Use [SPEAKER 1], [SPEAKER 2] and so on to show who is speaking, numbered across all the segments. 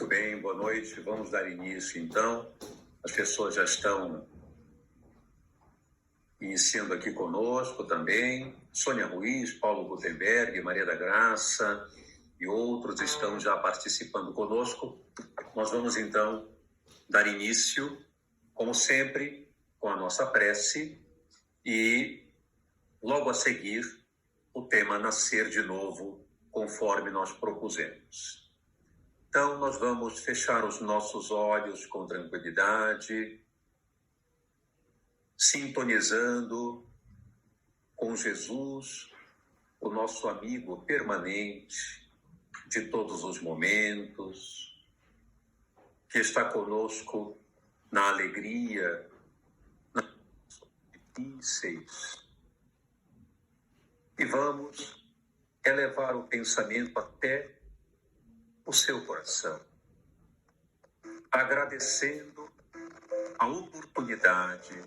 [SPEAKER 1] Muito bem, boa noite. Vamos dar início, então. As pessoas já estão iniciando aqui conosco também. Sônia Ruiz, Paulo Gutenberg, Maria da Graça e outros estão já participando conosco. Nós vamos, então, dar início, como sempre, com a nossa prece e, logo a seguir, o tema Nascer de Novo, conforme nós propusemos. Então, nós vamos fechar os nossos olhos com tranquilidade, sintonizando com Jesus, o nosso amigo permanente de todos os momentos, que está conosco na alegria, nas difíceis. E vamos elevar o pensamento até o seu coração, agradecendo a oportunidade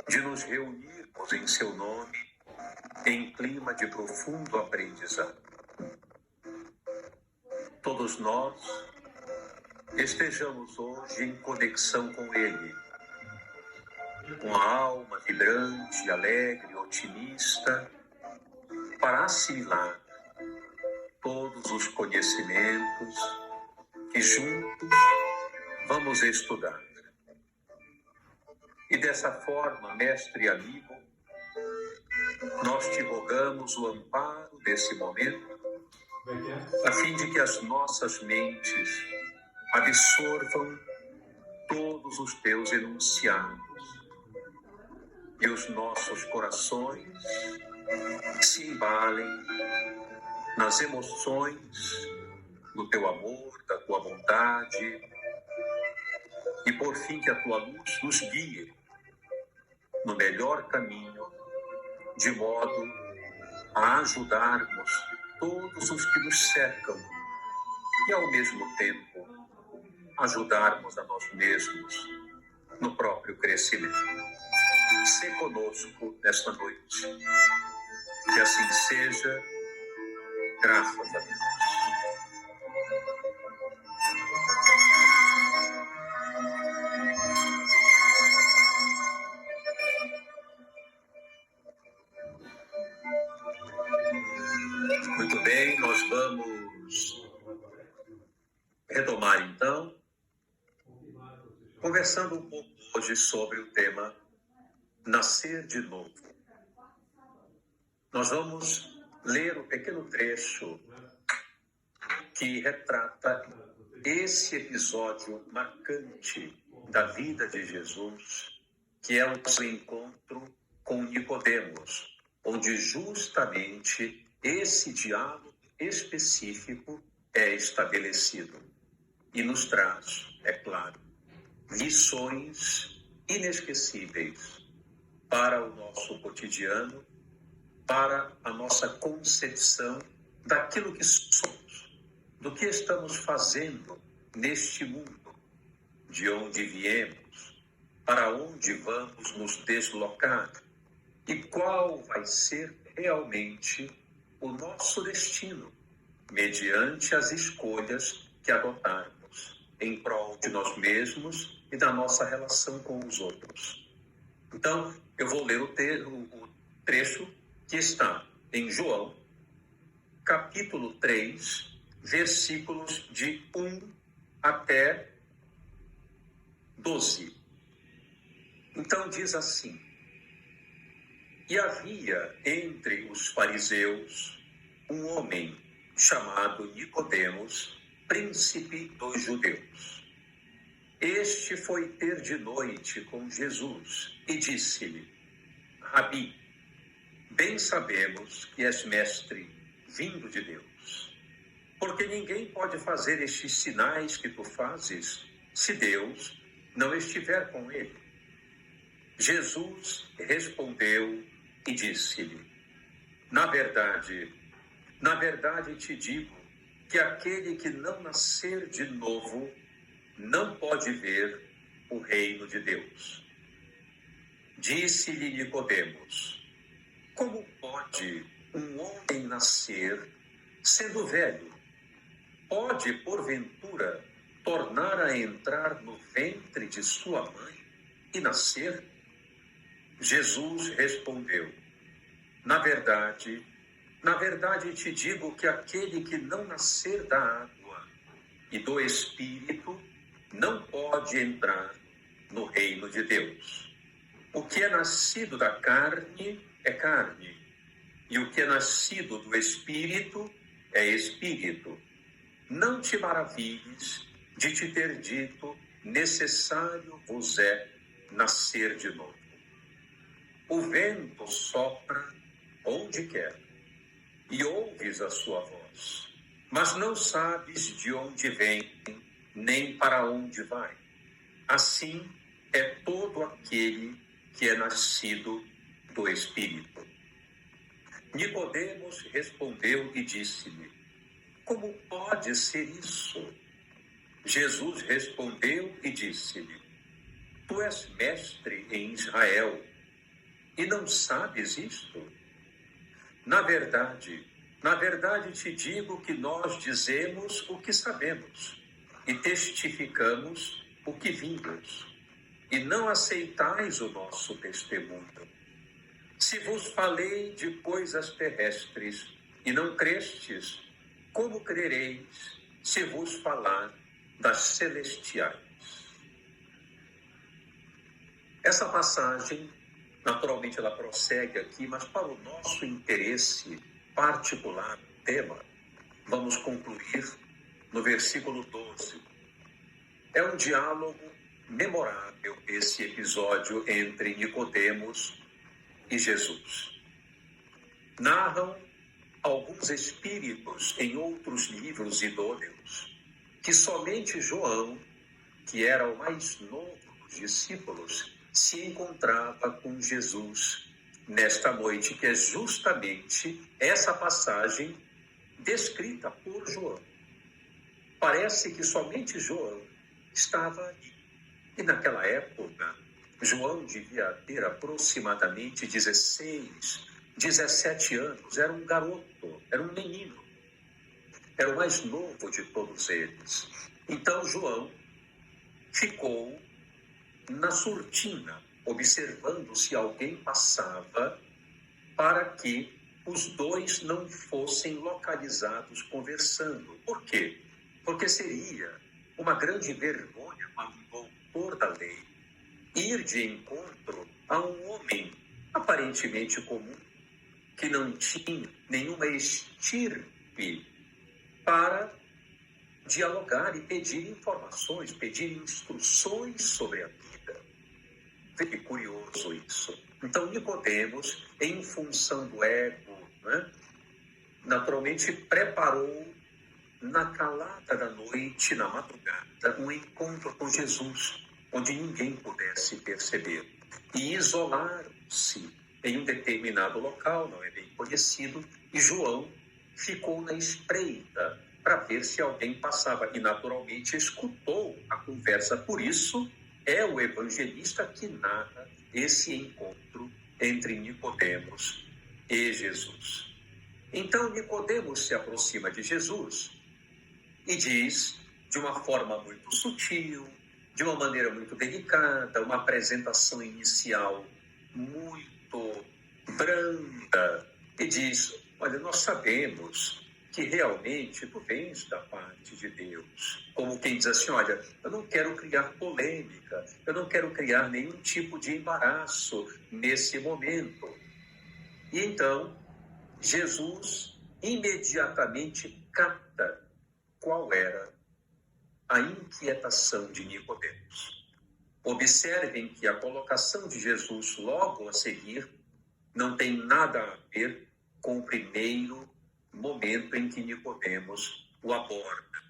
[SPEAKER 1] de nos reunirmos em seu nome em clima de profundo aprendizado. Todos nós estejamos hoje em conexão com Ele, com a alma vibrante, alegre, otimista, para assimilar todos os conhecimentos que juntos vamos estudar. E dessa forma, mestre e amigo, nós te rogamos o amparo desse momento, a fim de que as nossas mentes absorvam todos os teus enunciados e os nossos corações se embalem nas emoções do teu amor, da tua bondade, e por fim que a tua luz nos guie no melhor caminho, de modo a ajudarmos todos os que nos cercam e, ao mesmo tempo, ajudarmos a nós mesmos no próprio crescimento. Se conosco nesta noite. Que assim seja, graças a Deus. Muito bem, nós vamos retomar então, conversando um pouco hoje sobre o tema Nascer de Novo. Nós vamos ler um pequeno trecho que retrata esse episódio marcante da vida de Jesus, que é o seu encontro com Nicodemos, onde justamente esse diálogo específico é estabelecido e nos traz, é claro, lições inesquecíveis para o nosso cotidiano, para a nossa concepção daquilo que somos, do que estamos fazendo neste mundo, de onde viemos, para onde vamos nos deslocar e qual vai ser realmente o nosso destino, mediante as escolhas que adotarmos em prol de nós mesmos e da nossa relação com os outros. Então, eu vou ler o trecho que está em João, capítulo 3, versículos de 1 até 12. Então diz assim: E havia entre os fariseus um homem chamado Nicodemos, príncipe dos judeus. Este foi ter de noite com Jesus e disse-lhe: Rabi, bem sabemos que és mestre vindo de Deus, porque ninguém pode fazer estes sinais que tu fazes se Deus não estiver com ele. Jesus respondeu e disse-lhe: Na verdade te digo que aquele que não nascer de novo não pode ver o reino de Deus. Disse-lhe Nicodemos: Como pode um homem nascer sendo velho? pode, porventura, tornar a entrar no ventre de sua mãe e nascer? Jesus respondeu: na verdade te digo que aquele que não nascer da água e do Espírito não pode entrar no reino de Deus. O que é nascido da carne é carne, e o que é nascido do Espírito é espírito. Não te maravilhes de te ter dito: necessário vos é nascer de novo. O vento sopra onde quer, e ouves a sua voz, mas não sabes de onde vem, nem para onde vai. Assim é todo aquele que é nascido do Espírito. Nicodemos respondeu e disse-lhe: como pode ser isso? Jesus respondeu e disse-lhe: tu és mestre em Israel e não sabes isto? Na verdade te digo que nós dizemos o que sabemos e testificamos o que vimos, e não aceitais o nosso testemunho. Se vos falei de coisas terrestres e não crestes, como crereis se vos falar das celestiais? Essa passagem, naturalmente, ela prossegue aqui, mas para o nosso interesse particular, tema, vamos concluir no versículo 12. É um diálogo memorável esse episódio entre Nicodemos e Jesus. Narram alguns espíritos em outros livros idôneos que somente João, que era o mais novo dos discípulos, se encontrava com Jesus nesta noite, que é justamente essa passagem descrita por João. Parece que somente João estava ali. E naquela época, João devia ter aproximadamente 16, 17 anos. Era um garoto, era um menino. Era o mais novo de todos eles. Então João ficou na surtina, observando se alguém passava, para que os dois não fossem localizados conversando. Por quê? Porque seria uma grande vergonha para um doutor da lei ir de encontro a um homem aparentemente comum, que não tinha nenhuma estirpe, para dialogar e pedir informações, pedir instruções sobre a vida. Que curioso isso. Então, Nicodemos, em função do ego, naturalmente preparou na calada da noite, na madrugada, um encontro com Jesus, onde ninguém pudesse perceber. E isolaram-se em um determinado local, não é bem conhecido, e João ficou na espreita para ver se alguém passava, e naturalmente escutou a conversa. Por isso, é o evangelista que narra esse encontro entre Nicodemos e Jesus. Então, Nicodemos se aproxima de Jesus e diz, de uma forma muito sutil, de uma maneira muito delicada, uma apresentação inicial muito branda, e diz: olha, nós sabemos que realmente tu vens da parte de Deus. Como quem diz assim: olha, eu não quero criar polêmica, eu não quero criar nenhum tipo de embaraço nesse momento. E então, Jesus imediatamente capta qual era a inquietação de Nicodemos. Observem que a colocação de Jesus logo a seguir não tem nada a ver com o primeiro momento em que Nicodemos o aborda.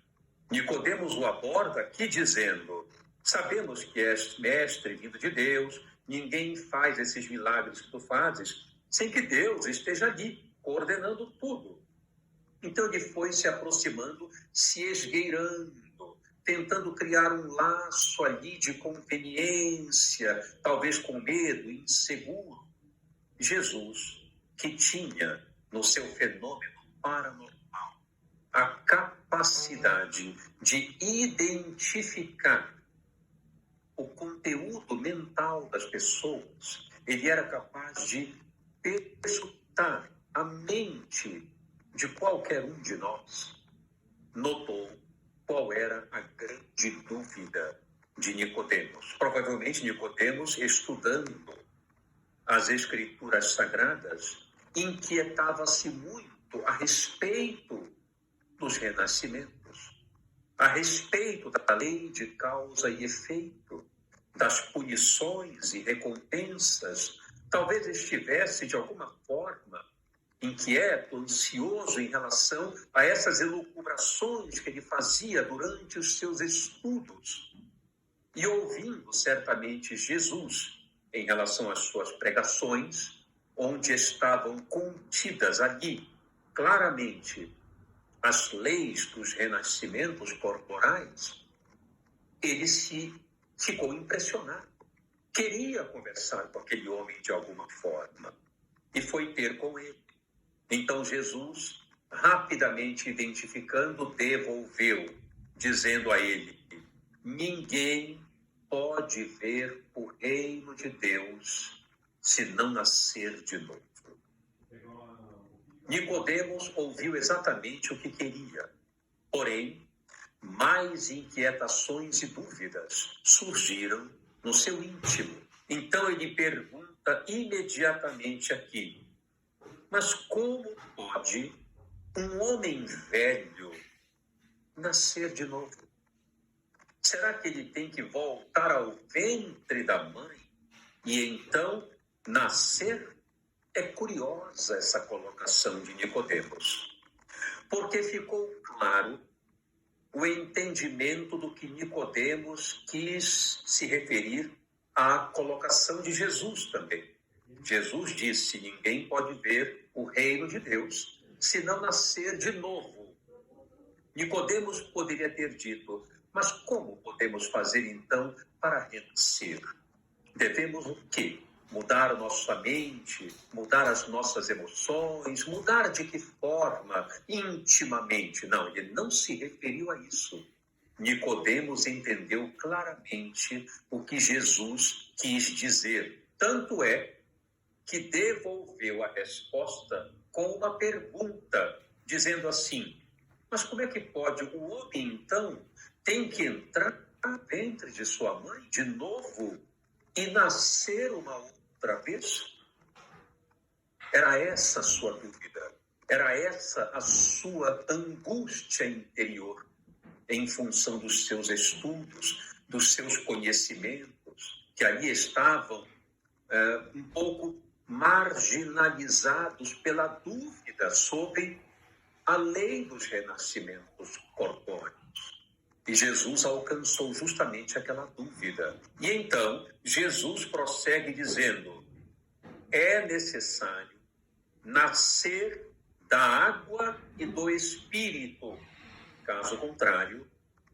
[SPEAKER 1] Nicodemos o aborda aqui dizendo: sabemos que és mestre vindo de Deus, ninguém faz esses milagres que tu fazes sem que Deus esteja ali, coordenando tudo. Então ele foi se aproximando, se esgueirando, tentando criar um laço ali de conveniência, talvez com medo, inseguro. Jesus, que tinha no seu fenômeno paranormal a capacidade de identificar o conteúdo mental das pessoas. Ele era capaz de perscrutar a mente de qualquer um de nós. Notou qual era a grande dúvida de Nicodemos. Provavelmente Nicodemos, estudando as Escrituras Sagradas, inquietava-se muito a respeito dos renascimentos, a respeito da lei de causa e efeito, das punições e recompensas. Talvez estivesse, de alguma forma, inquieto, ansioso em relação a essas elucubrações que ele fazia durante os seus estudos. E ouvindo certamente Jesus em relação às suas pregações, onde estavam contidas ali claramente as leis dos renascimentos corporais, ele se ficou impressionado. Queria conversar com aquele homem de alguma forma e foi ter com ele. Então Jesus, rapidamente identificando, devolveu, dizendo a ele: ninguém pode ver o reino de Deus se não nascer de novo. Nicodemos ouviu exatamente o que queria, porém, mais inquietações e dúvidas surgiram no seu íntimo. Então ele pergunta imediatamente aqui: mas como pode um homem velho nascer de novo? Será que ele tem que voltar ao ventre da mãe e então nascer? É curiosa essa colocação de Nicodemos, porque ficou claro o entendimento do que Nicodemos quis se referir à colocação de Jesus também. Jesus disse: ninguém pode ver o reino de Deus se não nascer de novo. Nicodemos poderia ter dito: mas como podemos fazer então para renascer? Devemos o quê? Mudar a nossa mente, mudar as nossas emoções, mudar de que forma? Intimamente. Não, ele não se referiu a isso. Nicodemos entendeu claramente o que Jesus quis dizer. Tanto é que devolveu a resposta com uma pergunta, dizendo assim: mas como é que pode? O homem, então, tem que entrar no ventre de sua mãe de novo e nascer uma outra vez? Era essa a sua dúvida, era essa a sua angústia interior, em função dos seus estudos, dos seus conhecimentos, que ali estavam um pouco marginalizados pela dúvida sobre a lei dos renascimentos corpóreos. E Jesus alcançou justamente aquela dúvida. E então, Jesus prossegue dizendo: é necessário nascer da água e do Espírito. Caso contrário,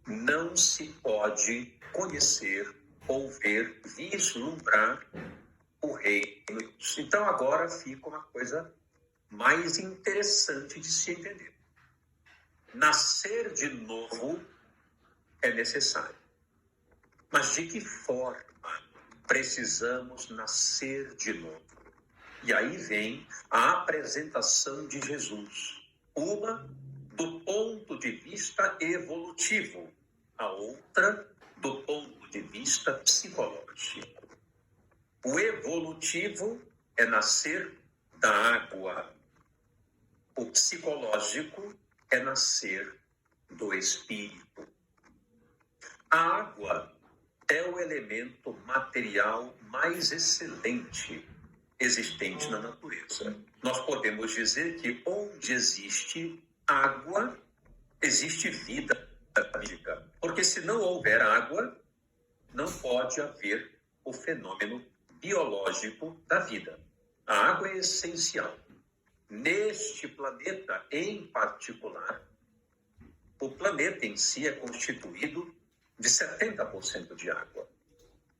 [SPEAKER 1] não se pode conhecer ou ver, vislumbrar o reino de Deus. Então agora fica uma coisa mais interessante de se entender. Nascer de novo é necessário. Mas de que forma precisamos nascer de novo? E aí vem a apresentação de Jesus. Uma do ponto de vista evolutivo, a outra do ponto de vista psicológico. O evolutivo é nascer da água. O psicológico é nascer do Espírito. A água é o elemento material mais excelente existente na natureza. Nós podemos dizer que onde existe água, existe vida bíblica. Porque se não houver água, não pode haver o fenômeno biológico da vida. A água é essencial. Neste planeta em particular, o planeta em si é constituído de 70% de água.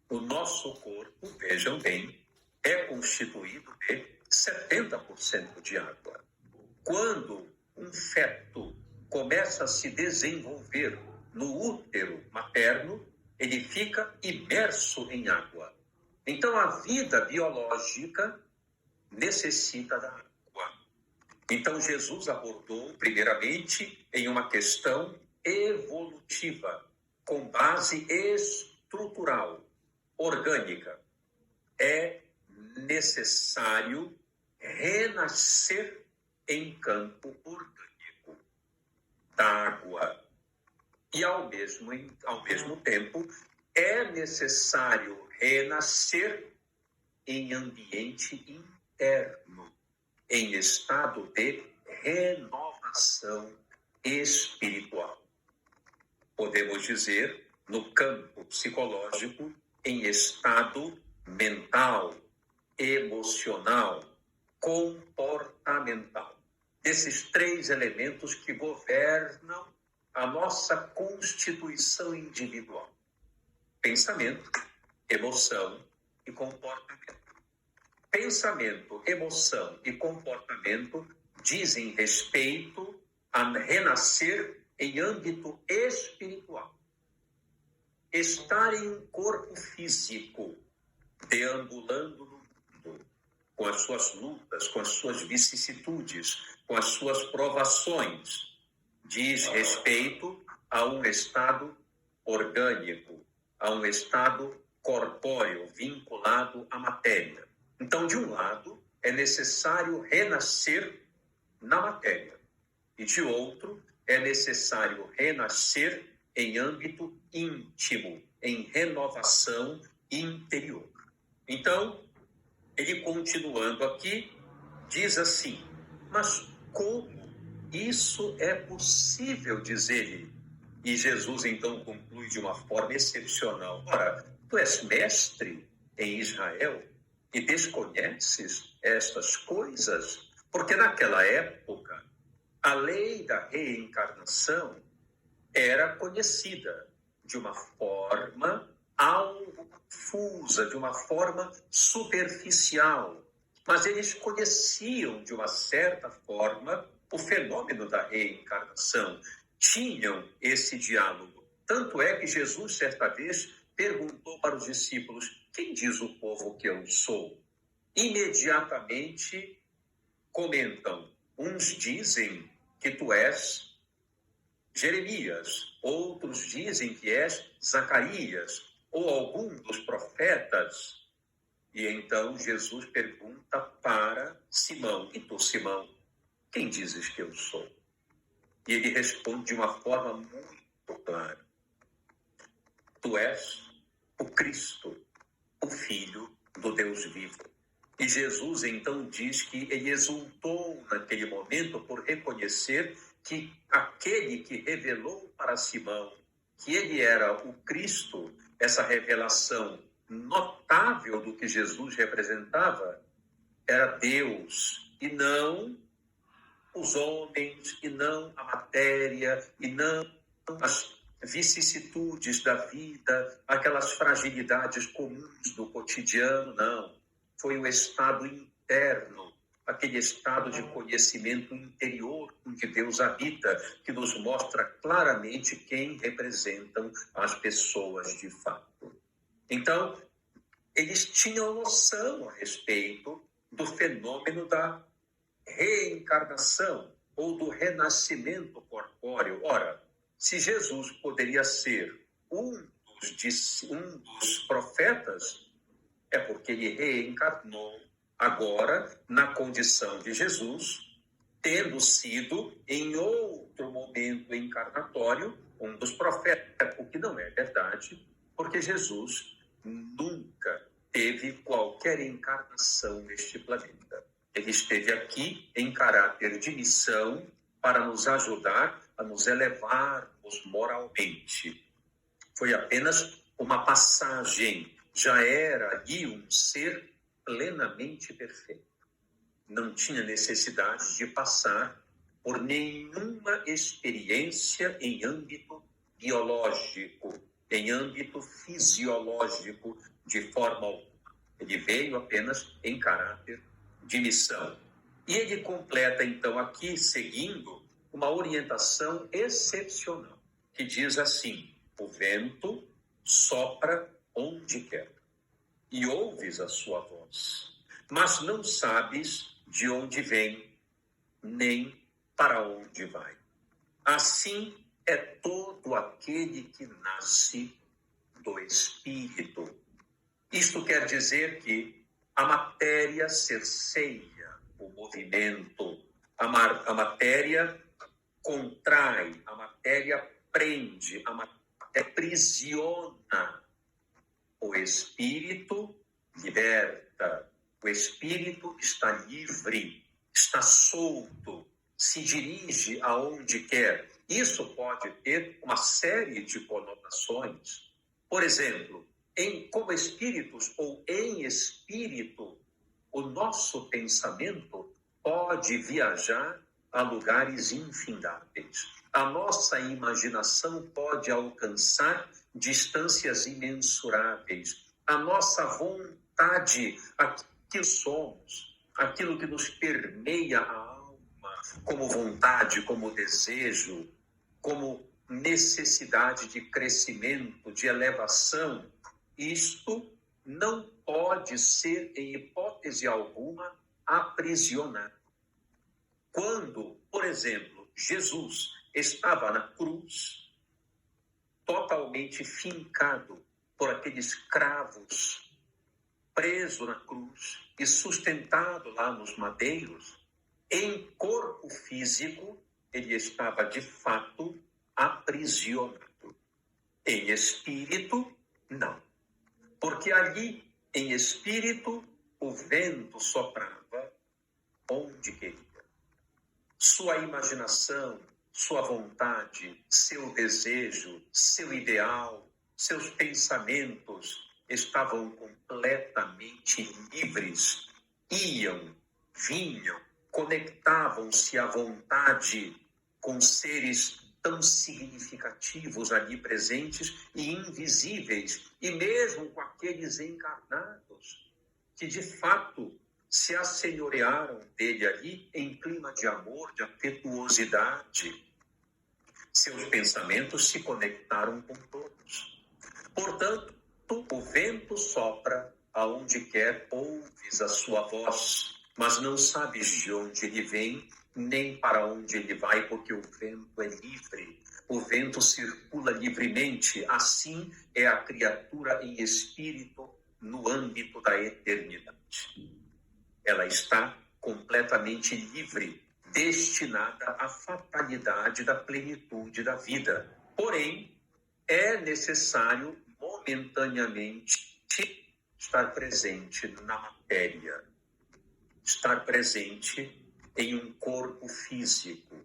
[SPEAKER 1] O nosso corpo, vejam bem, é constituído de 70% de água. Quando um feto começa a se desenvolver no útero materno, ele fica imerso em água. Então, a vida biológica necessita da água. Então, Jesus abordou, primeiramente, em uma questão evolutiva, com base estrutural, orgânica. É necessário renascer em campo orgânico da água. E, ao mesmo tempo, é necessário renascer em ambiente interno, em estado de renovação espiritual. Podemos dizer, no campo psicológico, em estado mental, emocional, comportamental. Esses 3 elementos que governam a nossa constituição individual: pensamento, emoção e comportamento. Pensamento, emoção e comportamento dizem respeito a renascer em âmbito espiritual. Estar em um corpo físico, deambulando no mundo, com as suas lutas, com as suas vicissitudes, com as suas provações, diz respeito a um estado orgânico, a um estado corpóreo, vinculado à matéria. Então, de um lado, é necessário renascer na matéria, e de outro, é necessário renascer em âmbito íntimo, em renovação interior. Então, ele continuando aqui, diz assim: mas como isso é possível, diz ele? E Jesus então conclui de uma forma excepcional: ora, tu és mestre em Israel e desconheces estas coisas? Porque naquela época, a lei da reencarnação era conhecida de uma forma algo confusa, de uma forma superficial. Mas eles conheciam, de uma certa forma, o fenômeno da reencarnação. Tinham esse diálogo. Tanto é que Jesus, certa vez, perguntou para os discípulos: quem diz o povo que eu sou? Imediatamente comentam: uns dizem que tu és Jeremias, outros dizem que és Zacarias, ou algum dos profetas. E então Jesus pergunta para Simão: e tu, Simão, quem dizes que eu sou? E ele responde de uma forma muito clara: tu és o Cristo, o Filho do Deus vivo. E Jesus então diz que ele exultou naquele momento por reconhecer que aquele que revelou para Simão que ele era o Cristo, essa revelação notável do que Jesus representava, era Deus, e não os homens, e não a matéria, e não as vicissitudes da vida, aquelas fragilidades comuns do cotidiano, não. Foi o estado interno, aquele estado de conhecimento interior em que Deus habita, que nos mostra claramente quem representam as pessoas de fato. Então, eles tinham noção a respeito do fenômeno da reencarnação ou do renascimento corpóreo. Ora, se Jesus poderia ser um dos profetas, é porque ele reencarnou agora na condição de Jesus, tendo sido em outro momento encarnatório um dos profetas, o que não é verdade, porque Jesus nunca teve qualquer encarnação neste planeta. Ele esteve aqui em caráter de missão para nos ajudar a nos elevarmos moralmente. Foi apenas uma passagem. Já era ali um ser plenamente perfeito. Não tinha necessidade de passar por nenhuma experiência em âmbito biológico, em âmbito fisiológico, de forma alguma. Ele veio apenas em caráter de missão. E ele completa, então, aqui, seguindo uma orientação excepcional, que diz assim: o vento sopra onde quer, e ouves a sua voz, mas não sabes de onde vem, nem para onde vai. Assim é todo aquele que nasce do Espírito. Isto quer dizer que a matéria cerceia o movimento, a matéria contrai, a matéria prende, a matéria aprisiona. O Espírito liberta, o Espírito está livre, está solto, se dirige aonde quer. Isso pode ter uma série de conotações. Por exemplo, como espíritos ou em espírito, o nosso pensamento pode viajar a lugares infindáveis. A nossa imaginação pode alcançar distâncias imensuráveis. A nossa vontade, aquilo que somos, aquilo que nos permeia a alma, como vontade, como desejo, como necessidade de crescimento, de elevação, isto não pode ser, em hipótese alguma, aprisionado. Quando, por exemplo, Jesus estava na cruz, totalmente fincado por aqueles cravos, preso na cruz e sustentado lá nos madeiros, em corpo físico, ele estava de fato aprisionado. Em espírito, não. Porque ali, em espírito, o vento soprava onde queria. Sua imaginação, sua vontade, seu desejo, seu ideal, seus pensamentos estavam completamente livres. Iam, vinham, conectavam-se à vontade com seres tão significativos ali presentes e invisíveis, e mesmo com aqueles encarnados que de fato se assenhorearam dele ali em clima de amor, de afetuosidade. Seus pensamentos se conectaram com todos. Portanto, o vento sopra aonde quer, ouves a sua voz, mas não sabes de onde ele vem, nem para onde ele vai, porque o vento é livre. O vento circula livremente. Assim é a criatura em espírito no âmbito da eternidade. Ela está completamente livre, destinada à fatalidade da plenitude da vida. Porém, é necessário momentaneamente estar presente na matéria, estar presente em um corpo físico.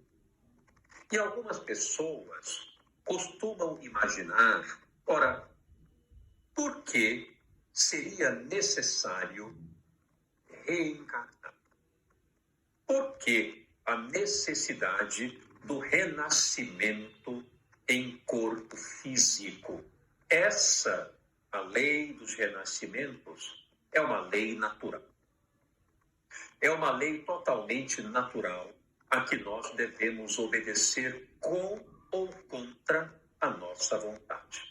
[SPEAKER 1] E algumas pessoas costumam imaginar, ora, por que seria necessário reencarnar? Por que a necessidade do renascimento em corpo físico? Essa, a lei dos renascimentos, é uma lei natural. É uma lei totalmente natural a que nós devemos obedecer com ou contra a nossa vontade.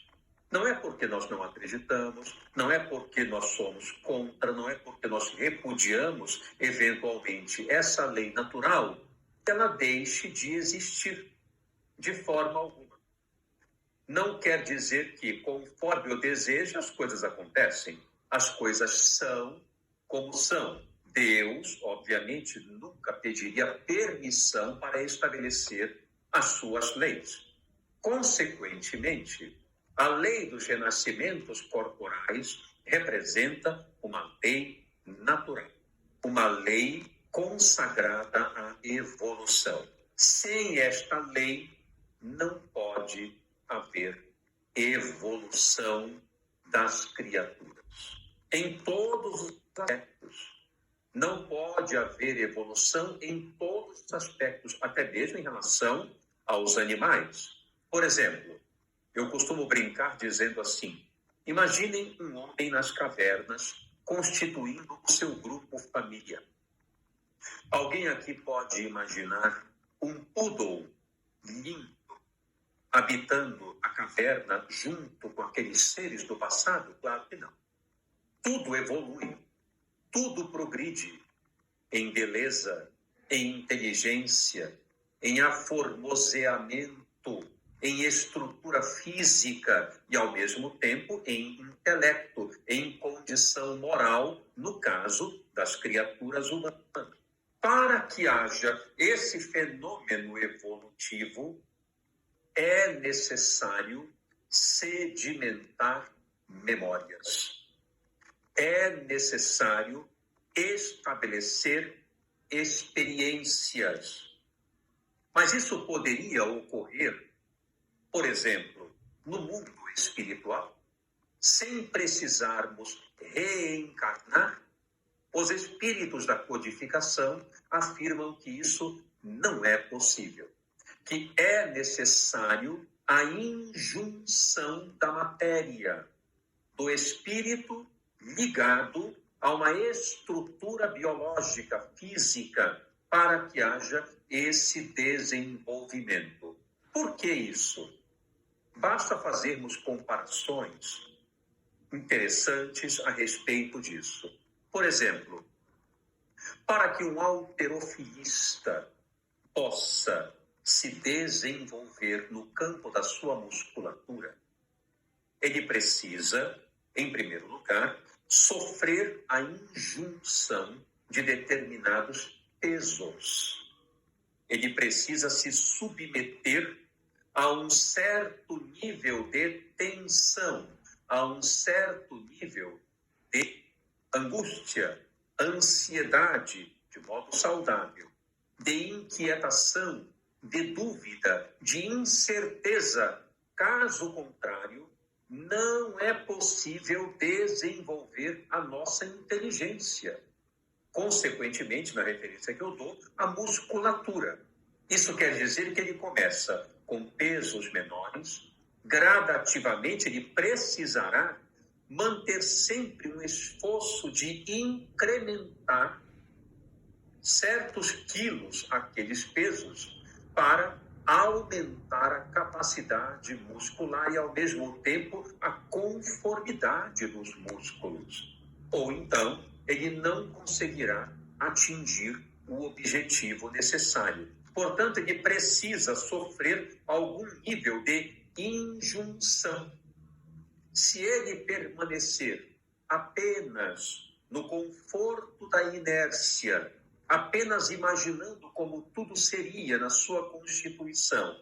[SPEAKER 1] Não é porque nós não acreditamos, não é porque nós somos contra, não é porque nós repudiamos, eventualmente, essa lei natural, que ela deixe de existir de forma alguma. Não quer dizer que, conforme eu desejo, as coisas acontecem. As coisas são como são. Deus, obviamente, nunca pediria permissão para estabelecer as suas leis. Consequentemente, a lei dos renascimentos corporais representa uma lei natural, uma lei consagrada à evolução. Sem esta lei, não pode haver evolução das criaturas. Em todos os aspectos. Não pode haver evolução em todos os aspectos, até mesmo em relação aos animais. Por exemplo, eu costumo brincar dizendo assim: imaginem um homem nas cavernas constituindo o seu grupo familiar. Alguém aqui pode imaginar um poodle lindo habitando a caverna junto com aqueles seres do passado? Claro que não. Tudo evolui, tudo progride em beleza, em inteligência, em aformoseamento, em estrutura física e, ao mesmo tempo, em intelecto, em condição moral, no caso das criaturas humanas. Para que haja esse fenômeno evolutivo, é necessário sedimentar memórias. É necessário estabelecer experiências. Mas isso poderia ocorrer, por exemplo, no mundo espiritual, sem precisarmos reencarnar. Os espíritos da codificação afirmam que isso não é possível, que é necessário a injunção da matéria, do espírito ligado a uma estrutura biológica, física, para que haja esse desenvolvimento. Por que isso? Basta fazermos comparações interessantes a respeito disso. Por exemplo, para que um halterofilista possa se desenvolver no campo da sua musculatura, ele precisa, em primeiro lugar, sofrer a injunção de determinados pesos. Ele precisa se submeter a um certo nível de tensão, a um certo nível de angústia, ansiedade, de modo saudável, de inquietação, de dúvida, de incerteza. Caso contrário, não é possível desenvolver a nossa inteligência. Consequentemente, na referência que eu dou, a musculatura. Isso quer dizer que ele começa com pesos menores, gradativamente ele precisará manter sempre um esforço de incrementar certos quilos, aqueles pesos, para aumentar a capacidade muscular e, ao mesmo tempo, a conformidade dos músculos. Ou então, ele não conseguirá atingir o objetivo necessário. Portanto, ele precisa sofrer algum nível de injunção. Se ele permanecer apenas no conforto da inércia, apenas imaginando como tudo seria na sua constituição,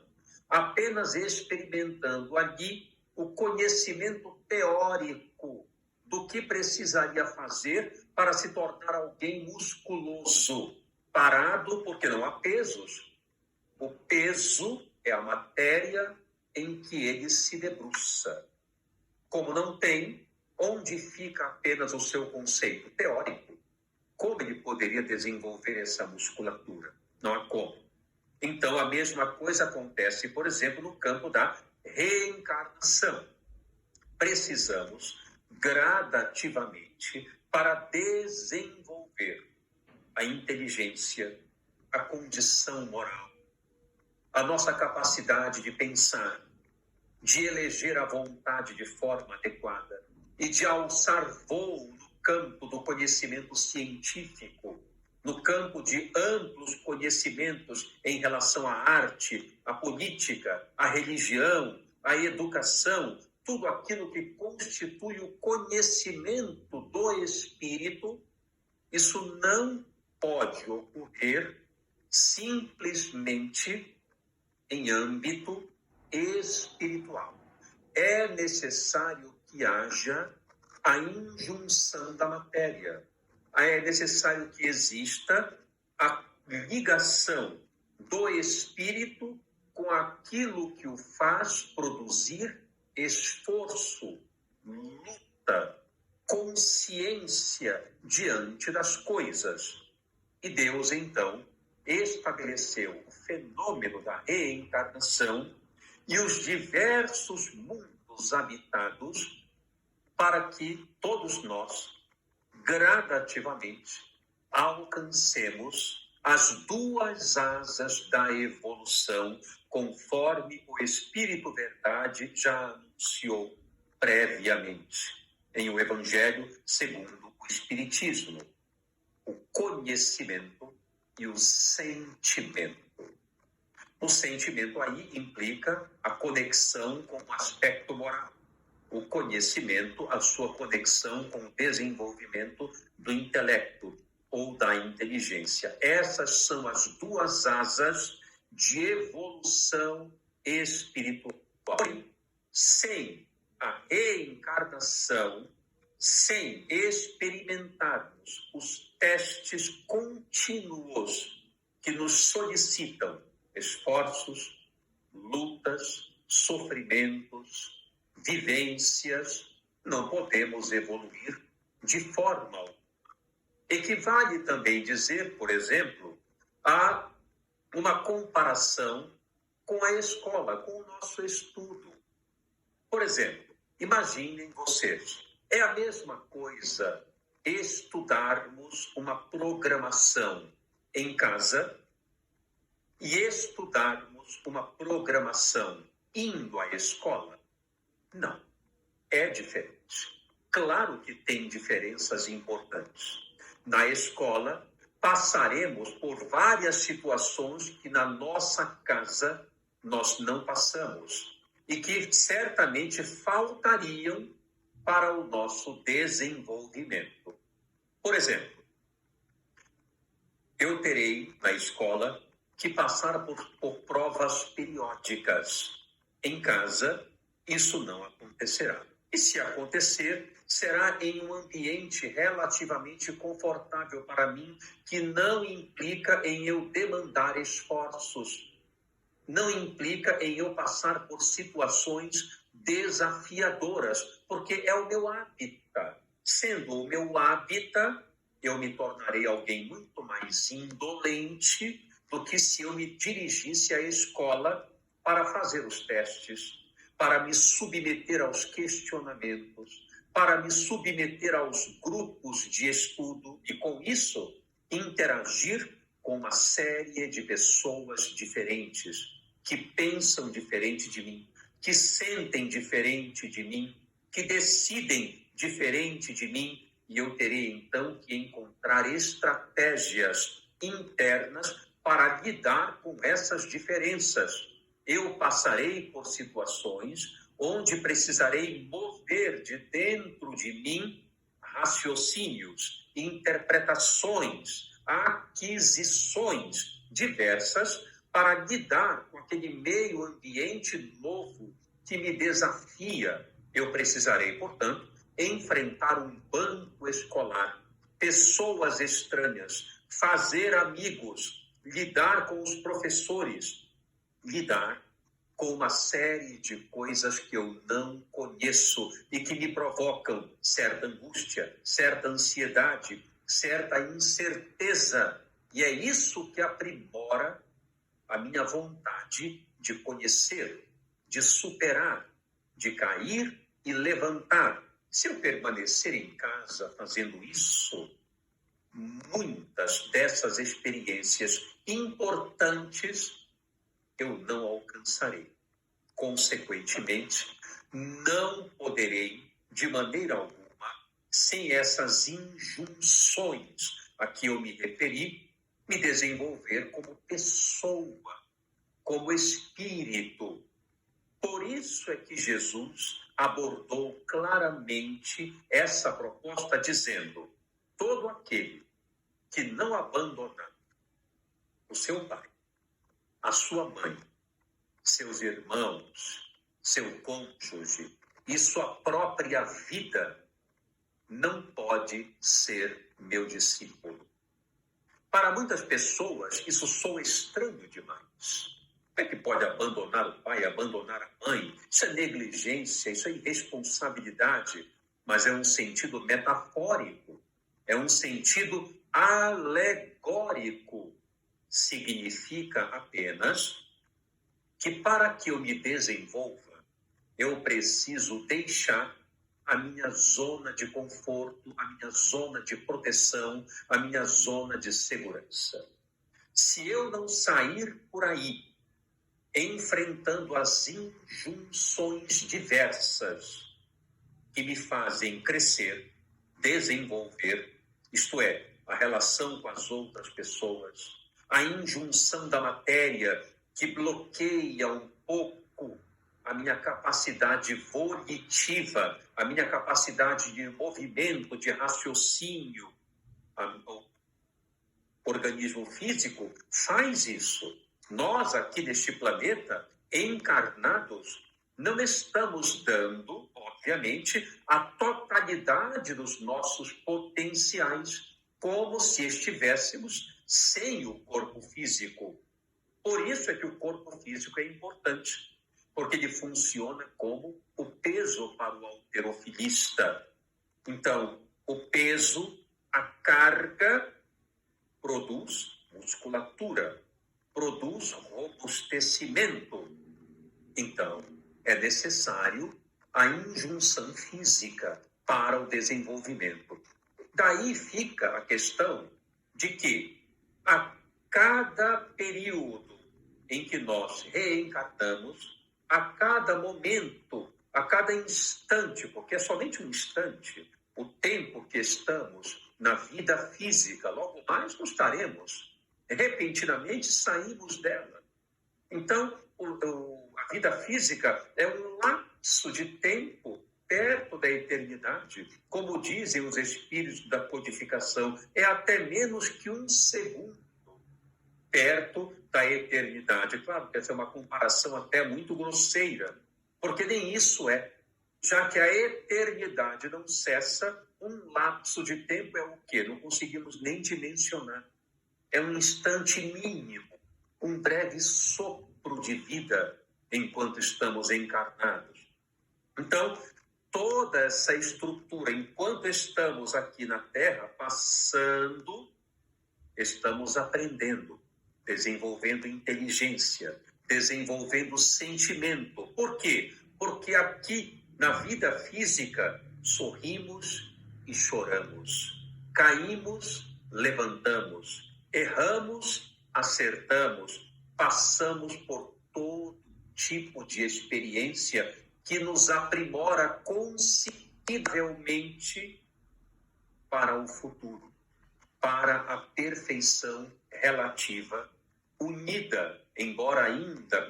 [SPEAKER 1] apenas experimentando ali o conhecimento teórico do que precisaria fazer para se tornar alguém musculoso, parado porque não há pesos. O peso é a matéria em que ele se debruça. Como não tem, onde fica apenas o seu conceito teórico? Como ele poderia desenvolver essa musculatura? Não há como. Então, a mesma coisa acontece, por exemplo, no campo da reencarnação. Precisamos, gradativamente, para desenvolver a inteligência, a condição moral, a nossa capacidade de pensar, de eleger a vontade de forma adequada e de alçar voo no campo do conhecimento científico, no campo de amplos conhecimentos em relação à arte, à política, à religião, à educação, tudo aquilo que constitui o conhecimento do espírito. Isso não pode ocorrer simplesmente em âmbito espiritual. É necessário que haja a injunção da matéria. É necessário que exista a ligação do espírito com aquilo que o faz produzir esforço, luta, consciência diante das coisas. E Deus, então, estabeleceu o fenômeno da reencarnação e os diversos mundos habitados para que todos nós, gradativamente, alcancemos as duas asas da evolução, conforme o Espírito Verdade já anunciou previamente em o Evangelho segundo o Espiritismo: o conhecimento e o sentimento. O sentimento aí implica a conexão com o aspecto moral. O conhecimento, a sua conexão com o desenvolvimento do intelecto ou da inteligência. Essas são as duas asas de evolução espiritual. Sem a reencarnação, sem experimentarmos os testes contínuos que nos solicitam esforços, lutas, sofrimentos, vivências, não podemos evoluir de forma alguma. Equivale também dizer, por exemplo, a uma comparação com a escola, com o nosso estudo. Por exemplo, imaginem vocês, é a mesma coisa estudarmos uma programação em casa e estudarmos uma programação indo à escola? Não, é diferente. Claro que tem diferenças importantes. Na escola, passaremos por várias situações que na nossa casa nós não passamos e que certamente faltariam para o nosso desenvolvimento. Por exemplo, eu terei na escola que passar por provas periódicas. Em casa, isso não acontecerá. E se acontecer, será em um ambiente relativamente confortável para mim, que não implica em eu demandar esforços, não implica em eu passar por situações desafiadoras, porque é o meu hábitat. Sendo o meu hábitat, eu me tornarei alguém muito mais indolente do que se eu me dirigisse à escola para fazer os testes, para me submeter aos questionamentos, para me submeter aos grupos de estudo e, com isso, interagir com uma série de pessoas diferentes, que pensam diferente de mim, que sentem diferente de mim, que decidem diferente de mim, e eu terei, então, que encontrar estratégias internas para lidar com essas diferenças. Eu passarei por situações onde precisarei mover de dentro de mim raciocínios, interpretações, aquisições diversas para lidar com aquele meio ambiente novo que me desafia. Eu precisarei, portanto, enfrentar um banco escolar, pessoas estranhas, fazer amigos, lidar com os professores, lidar com uma série de coisas que eu não conheço e que me provocam certa angústia, certa ansiedade, certa incerteza. E é isso que aprimora a minha vontade de conhecer, de superar, de cair e levantar. Se eu permanecer em casa fazendo isso, muitas dessas experiências importantes eu não alcançarei. Consequentemente, não poderei, de maneira alguma, sem essas injunções a que eu me referi, me desenvolver como pessoa, como espírito. Por isso é que Jesus abordou claramente essa proposta, dizendo: todo aquele que não abandonar o seu pai, a sua mãe, seus irmãos, seu cônjuge e sua própria vida, não pode ser meu discípulo. Para muitas pessoas, isso soa estranho demais. Como é que pode abandonar o pai, abandonar a mãe? Isso é negligência, isso é irresponsabilidade, mas é um sentido metafórico, é um sentido alegórico. Significa apenas que para que eu me desenvolva, eu preciso deixar a minha zona de conforto, a minha zona de proteção, a minha zona de segurança. Se eu não sair por aí, enfrentando as injunções diversas que me fazem crescer, desenvolver, isto é, a relação com as outras pessoas, a injunção da matéria que bloqueia um pouco a minha capacidade volitiva, a minha capacidade de movimento, de raciocínio, o organismo físico faz isso. Nós aqui neste planeta, encarnados, não estamos dando, obviamente, a totalidade dos nossos potenciais, como se estivéssemos sem o corpo físico. Por isso é que o corpo físico é importante, porque ele funciona como o peso para o halterofilista. Então, o peso, a carga, produz musculatura, produz robustecimento. Então, é necessário a injunção física para o desenvolvimento. Daí fica a questão de que a cada período em que nós reencarnamos, a cada momento, a cada instante, porque é somente um instante, o tempo que estamos na vida física, logo mais nós estaremos, repentinamente saímos dela. Então, a vida física é um lapso de tempo perto da eternidade. Como dizem os espíritos da codificação, é até menos que um segundo perto da eternidade. Claro que essa é uma comparação até muito grosseira, porque nem isso é. Já que a eternidade não cessa, um lapso de tempo é o quê? Não conseguimos nem dimensionar. É um instante mínimo, um breve sopro de vida enquanto estamos encarnados. Então, toda essa estrutura, enquanto estamos aqui na Terra, passando, estamos aprendendo, desenvolvendo inteligência, desenvolvendo sentimento. Por quê? Porque aqui, na vida física, sorrimos e choramos, caímos, levantamos, erramos, acertamos, passamos por todo tipo de experiência que nos aprimora consideravelmente para o futuro, para a perfeição relativa, unida, embora ainda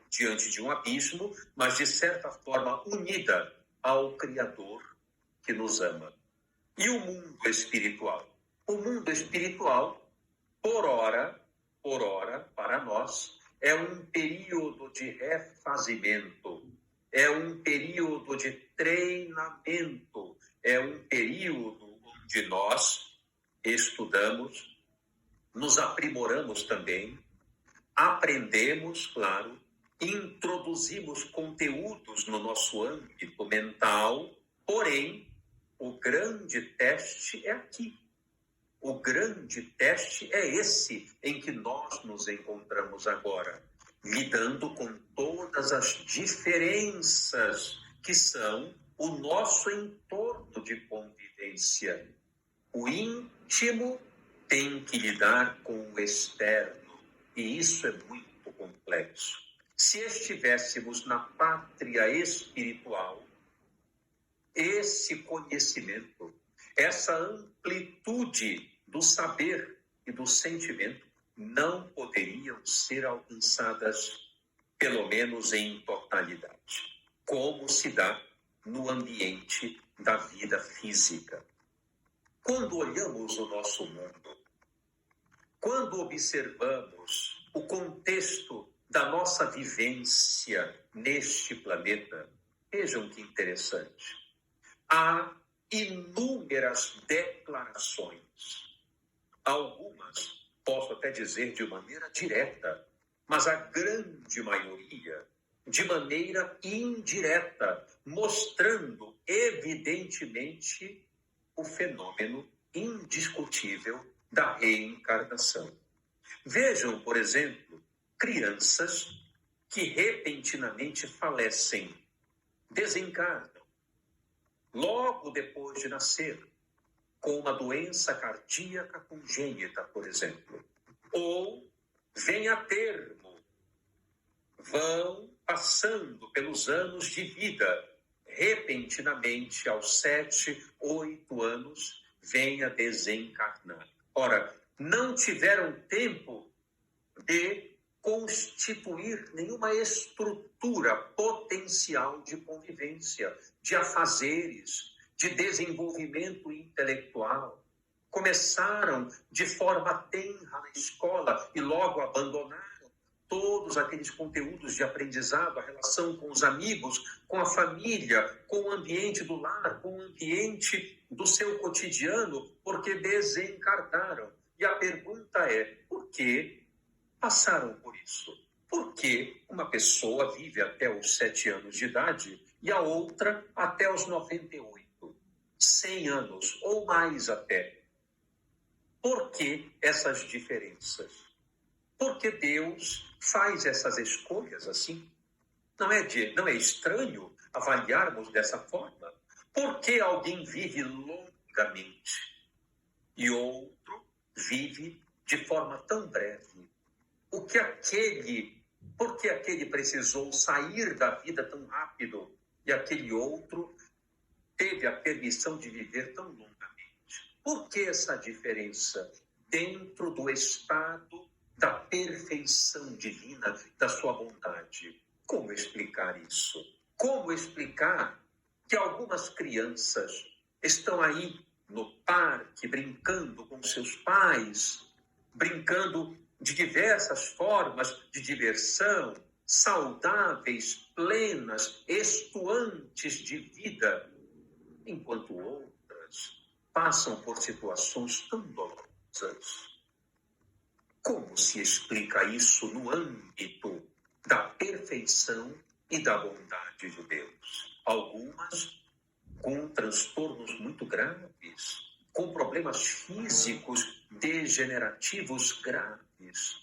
[SPEAKER 1] diante de um abismo, mas de certa forma unida ao Criador que nos ama. E o mundo espiritual? O mundo espiritual, por ora, para nós, é um período de refazimento, é um período de treinamento, é um período onde nós estudamos, nos aprimoramos também, aprendemos, claro, introduzimos conteúdos no nosso âmbito mental, porém, o grande teste é aqui. O grande teste é esse em que nós nos encontramos agora, lidando com todas as diferenças que são o nosso entorno de convivência. O íntimo tem que lidar com o externo, e isso é muito complexo. Se estivéssemos na pátria espiritual, esse conhecimento, essa amplitude do saber e do sentimento não poderiam ser alcançadas, pelo menos em totalidade, como se dá no ambiente da vida física. Quando olhamos o nosso mundo, quando observamos o contexto da nossa vivência neste planeta, vejam que interessante. Há inúmeras declarações, algumas, posso até dizer de maneira direta, mas a grande maioria de maneira indireta, mostrando evidentemente o fenômeno indiscutível da reencarnação. Vejam, por exemplo, crianças que repentinamente falecem, desencarnam, logo depois de nascer, com uma doença cardíaca congênita, por exemplo. ou vêm a termo, vão passando pelos anos de vida, repentinamente, aos 7, 8 anos, vêm a desencarnar. Ora, não tiveram tempo de constituir nenhuma estrutura potencial de convivência, de afazeres, de desenvolvimento intelectual. Começaram de forma tenra na escola e logo abandonaram todos aqueles conteúdos de aprendizado, a relação com os amigos, com a família, com o ambiente do lar, com o ambiente do seu cotidiano, porque desencarnaram. E a pergunta é, por que passaram por isso? Por que uma pessoa vive até os 7 anos de idade e a outra até os 98, 100 anos ou mais até? Por que essas diferenças? Porque Deus faz essas escolhas assim. Não é estranho avaliarmos dessa forma? Por que alguém vive longamente e outro vive de forma tão breve? Por que aquele precisou sair da vida tão rápido e aquele outro teve a permissão de viver tão longamente? Por que essa diferença dentro do estado da perfeição divina, da sua bondade? Como explicar isso? Como explicar que algumas crianças estão aí no parque brincando com seus pais, brincando de diversas formas de diversão, saudáveis, plenas, estuantes de vida, enquanto outras passam por situações tão dolorosas? Como se explica isso no âmbito da perfeição e da bondade de Deus? Algumas com transtornos muito graves, com problemas físicos degenerativos graves,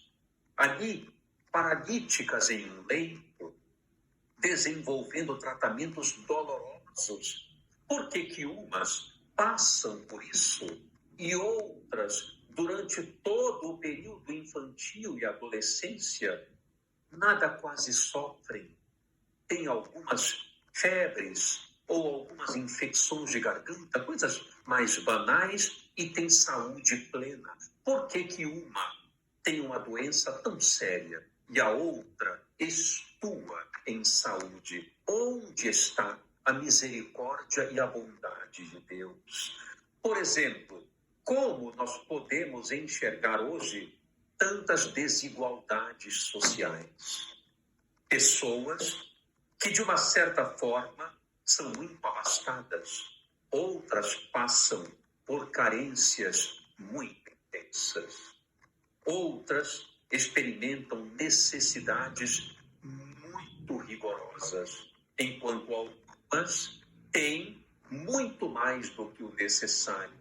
[SPEAKER 1] ali paralíticas em um leito, desenvolvendo tratamentos dolorosos. Por que umas passam por isso e outras, durante todo o período infantil e adolescência, nada quase sofrem? Tem algumas febres ou algumas infecções de garganta, coisas mais banais, e tem saúde plena. Por que uma tem uma doença tão séria e a outra estua em saúde? Onde está a misericórdia e a bondade de Deus? Por exemplo, como nós podemos enxergar hoje tantas desigualdades sociais? Pessoas que, de uma certa forma, são muito abastadas, outras passam por carências muito intensas, outras experimentam necessidades muito rigorosas, enquanto algumas têm muito mais do que o necessário.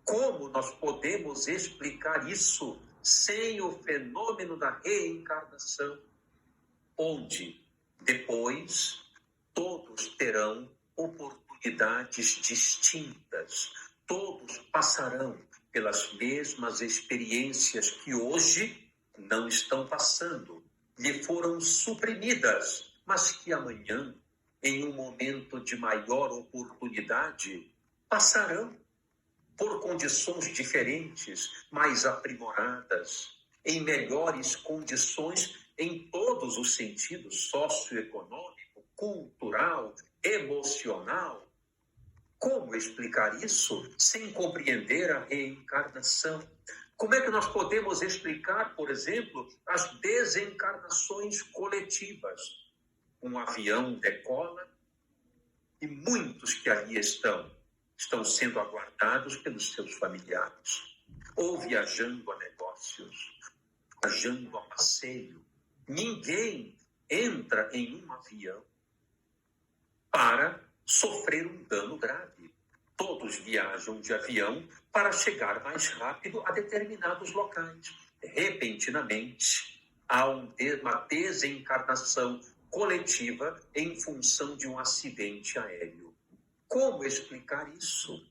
[SPEAKER 1] Como nós podemos explicar isso sem o fenômeno da reencarnação, onde depois todos terão oportunidades distintas, todos passarão pelas mesmas experiências que hoje não estão passando, lhe foram suprimidas, mas que amanhã, em um momento de maior oportunidade, passarão por condições diferentes, mais aprimoradas, em melhores condições em todos os sentidos, socioeconômico, cultural, emocional. Como explicar isso sem compreender a reencarnação? Como é que nós podemos explicar, por exemplo, as desencarnações coletivas? Um avião decola e muitos que ali estão sendo aguardados pelos seus familiares, ou viajando a negócios, viajando a passeio. Ninguém entra em um avião para sofrer um dano grave. Todos viajam de avião para chegar mais rápido a determinados locais. Repentinamente, há uma desencarnação coletiva em função de um acidente aéreo. Como explicar isso?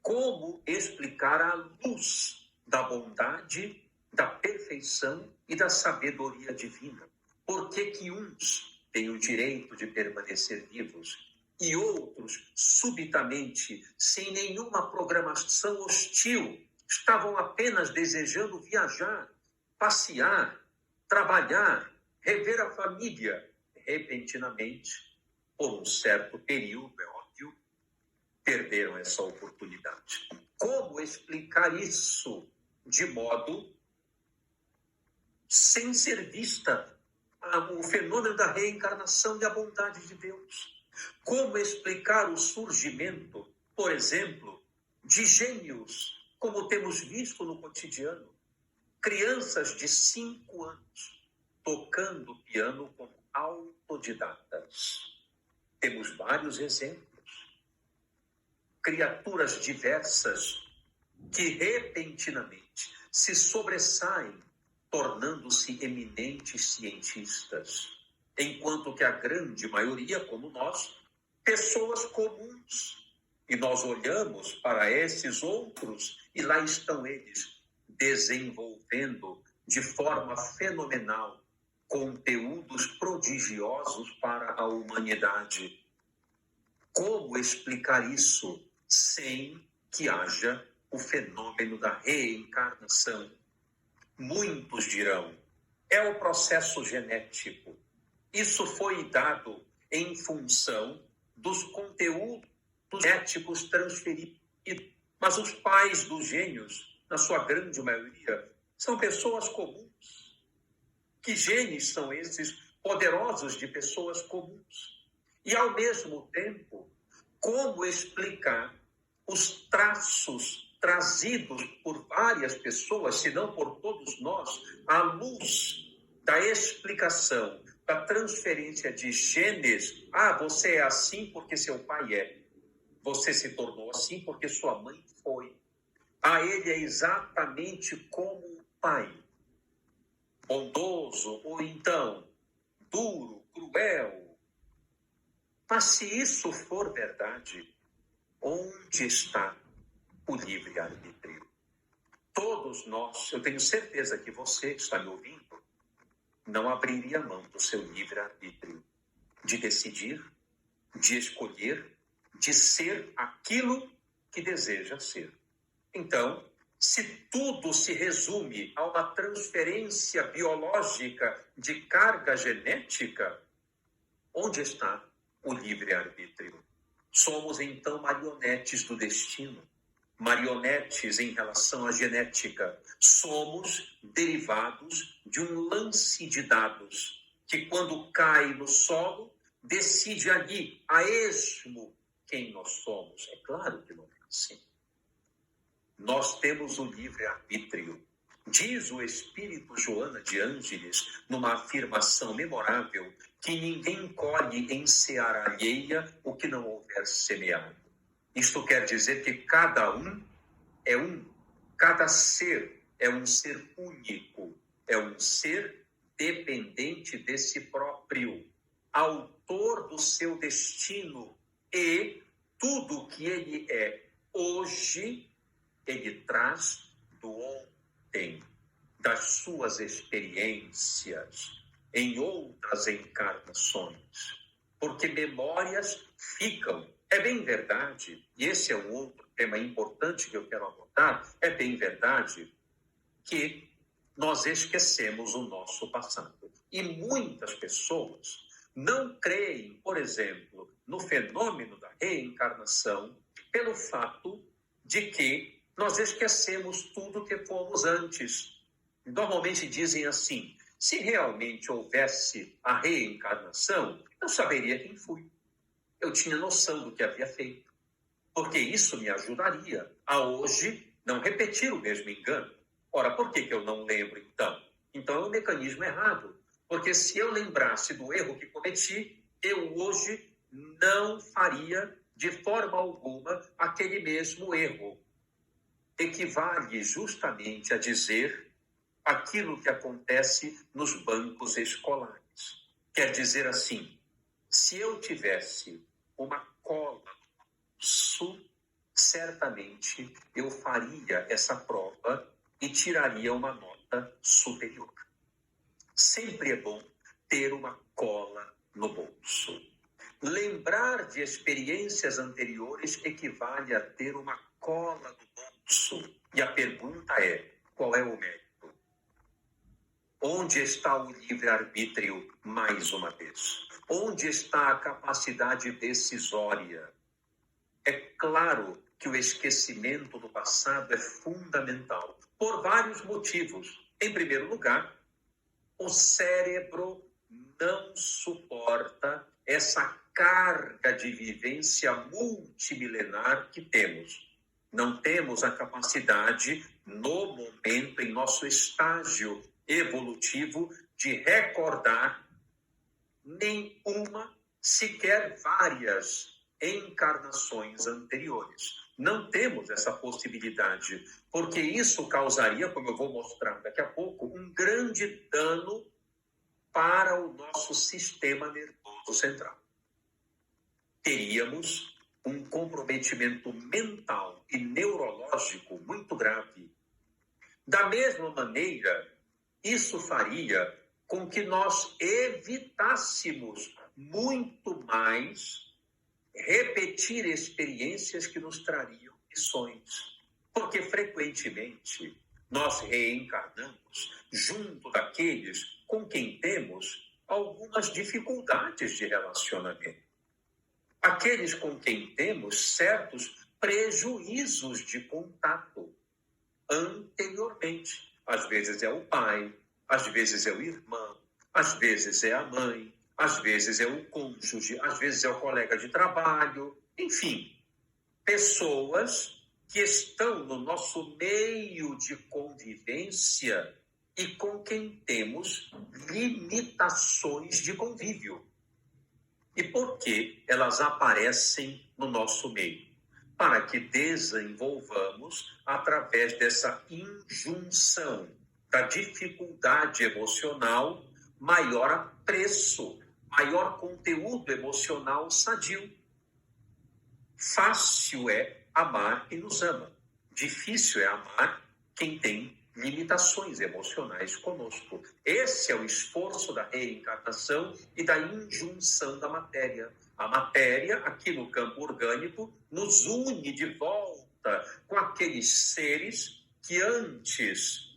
[SPEAKER 1] Como explicar a luz da bondade da perfeição e da sabedoria divina. Por que que uns têm o direito de permanecer vivos e outros, subitamente, sem nenhuma programação hostil, estavam apenas desejando viajar, passear, trabalhar, rever a família, repentinamente, por um certo período, é óbvio, perderam essa oportunidade? Como explicar isso de modo sem ser vista o fenômeno da reencarnação e a bondade de Deus? Como explicar o surgimento, por exemplo, de gênios, como temos visto no cotidiano? Crianças de 5 anos tocando piano como autodidatas. Temos vários exemplos. Criaturas diversas que repentinamente se sobressaem, tornando-se eminentes cientistas, enquanto que a grande maioria, como nós, pessoas comuns. E nós olhamos para esses outros e lá estão eles, desenvolvendo de forma fenomenal conteúdos prodigiosos para a humanidade. Como explicar isso sem que haja o fenômeno da reencarnação? Muitos dirão, é o processo genético. Isso foi dado em função dos conteúdos genéticos transferidos. Mas os pais dos gênios, na sua grande maioria, são pessoas comuns. Que genes são esses poderosos de pessoas comuns? E, ao mesmo tempo, como explicar os traços trazidos por várias pessoas, se não por todos nós, à luz da explicação, da transferência de genes? Ah, você é assim porque seu pai é. Você se tornou assim porque sua mãe foi. Ah, ele é exatamente como o pai. Bondoso ou então duro, cruel. Mas se isso for verdade, onde está o livre-arbítrio? Todos nós, eu tenho certeza que você que está me ouvindo, não abriria mão do seu livre-arbítrio, de decidir, de escolher, de ser aquilo que deseja ser. Então, se tudo se resume a uma transferência biológica de carga genética, onde está o livre-arbítrio? Somos, então, marionetes do destino, marionetes em relação à genética. Somos derivados de um lance de dados que, quando cai no solo, decide ali, a esmo, quem nós somos. É claro que não é assim. Nós temos o livre-arbítrio. Diz o espírito Joana de Ângeles, numa afirmação memorável, que ninguém colhe em seara alheia o que não houver semeado. Isto quer dizer que cada um é um, cada ser é um ser único, é um ser dependente de si próprio, autor do seu destino, e tudo que ele é hoje, ele traz do ontem, das suas experiências, em outras encarnações. Porque memórias ficam. É bem verdade, e esse é um outro tema importante que eu quero abordar, é bem verdade que nós esquecemos o nosso passado. E muitas pessoas não creem, por exemplo, no fenômeno da reencarnação, pelo fato de que nós esquecemos tudo que fomos antes. Normalmente dizem assim, se realmente houvesse a reencarnação, eu saberia quem fui. Eu tinha noção do que havia feito. Porque isso me ajudaria a hoje não repetir o mesmo engano. Ora, por que eu não lembro então? Então é um mecanismo errado. Porque se eu lembrasse do erro que cometi, eu hoje não faria de forma alguma aquele mesmo erro. Equivale justamente a dizer aquilo que acontece nos bancos escolares. Quer dizer assim, se eu tivesse uma cola no pulso, certamente eu faria essa prova e tiraria uma nota superior. Sempre é bom ter uma cola no bolso. Lembrar de experiências anteriores equivale a ter uma cola no bolso. E a pergunta é, qual é o mérito? Onde está o livre-arbítrio, mais uma vez? Onde está a capacidade decisória? É claro que o esquecimento do passado é fundamental, por vários motivos. Em primeiro lugar, o cérebro não suporta essa carga de vivência multimilenar que temos. Não temos a capacidade, no momento, em nosso estágio evolutivo, de recordar nenhuma, sequer várias encarnações anteriores. Não temos essa possibilidade, porque isso causaria, como eu vou mostrar daqui a pouco, um grande dano para o nosso sistema nervoso central. Teríamos um comprometimento mental e neurológico muito grave. Da mesma maneira, isso faria com que nós evitássemos muito mais repetir experiências que nos trariam lições. Porque, frequentemente, nós reencarnamos junto daqueles com quem temos algumas dificuldades de relacionamento. Aqueles com quem temos certos prejuízos de contato anteriormente. Às vezes é o pai, às vezes é o irmão, às vezes é a mãe, às vezes é o cônjuge, às vezes é o colega de trabalho, enfim, pessoas que estão no nosso meio de convivência e com quem temos limitações de convívio. E por que elas aparecem no nosso meio? Para que desenvolvamos, através dessa injunção da dificuldade emocional, maior apreço, maior conteúdo emocional sadio. Fácil é amar quem nos ama. Difícil é amar quem tem limitações emocionais conosco. Esse é o esforço da reencarnação e da injunção da matéria. A matéria, aqui no campo orgânico, nos une de volta com aqueles seres que antes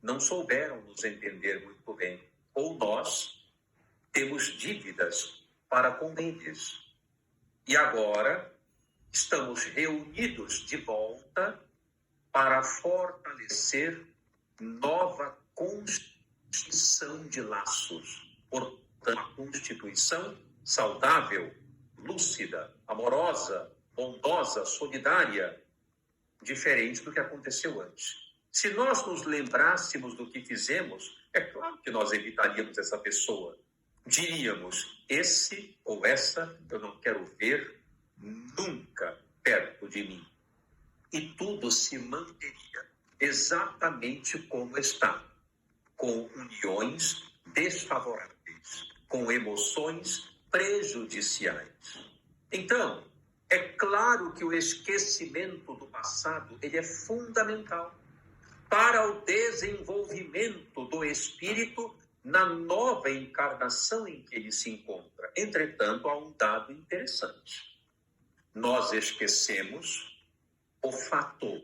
[SPEAKER 1] não souberam nos entender muito bem. Ou nós temos dívidas para com eles. E agora estamos reunidos de volta para fortalecer nova constituição de laços. Portanto, uma constituição saudável, lúcida, amorosa, bondosa, solidária, diferente do que aconteceu antes. Se nós nos lembrássemos do que fizemos, é claro que nós evitaríamos essa pessoa. Diríamos, esse ou essa eu não quero ver nunca perto de mim. E tudo se manteria exatamente como está, com uniões desfavoráveis, com emoções prejudiciais. Então, é claro que o esquecimento do passado ele é fundamental para o desenvolvimento do espírito na nova encarnação em que ele se encontra. Entretanto, há um dado interessante. Nós esquecemos o fato,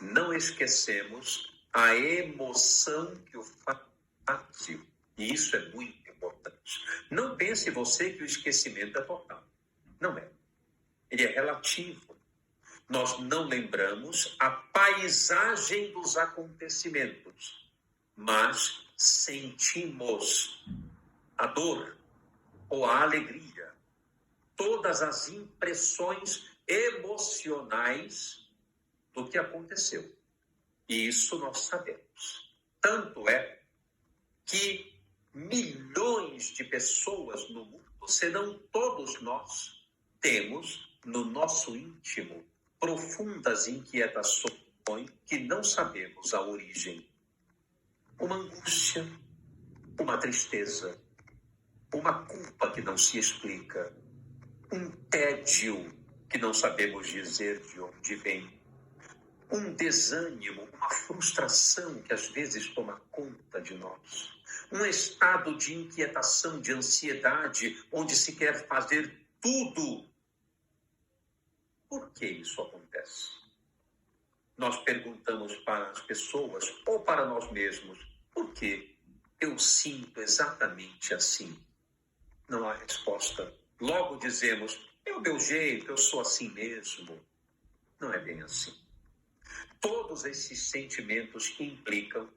[SPEAKER 1] não esquecemos a emoção que o fato faz. E isso é muito importante. Não pense você que o esquecimento é total. Não é. Ele é relativo. Nós não lembramos a paisagem dos acontecimentos, mas sentimos a dor ou a alegria, todas as impressões emocionais do que aconteceu. E isso nós sabemos. Tanto é que milhões de pessoas no mundo, senão todos nós, temos no nosso íntimo profundas inquietações que não sabemos a origem. Uma angústia, uma tristeza, uma culpa que não se explica, um tédio que não sabemos dizer de onde vem, um desânimo, uma frustração que às vezes toma conta de nós, um estado de inquietação, de ansiedade, onde se quer fazer tudo. Por que isso acontece? Nós perguntamos para as pessoas ou para nós mesmos, por que eu sinto exatamente assim? Não há resposta. Logo dizemos, é o meu jeito, eu sou assim mesmo. Não é bem assim. Todos esses sentimentos implicam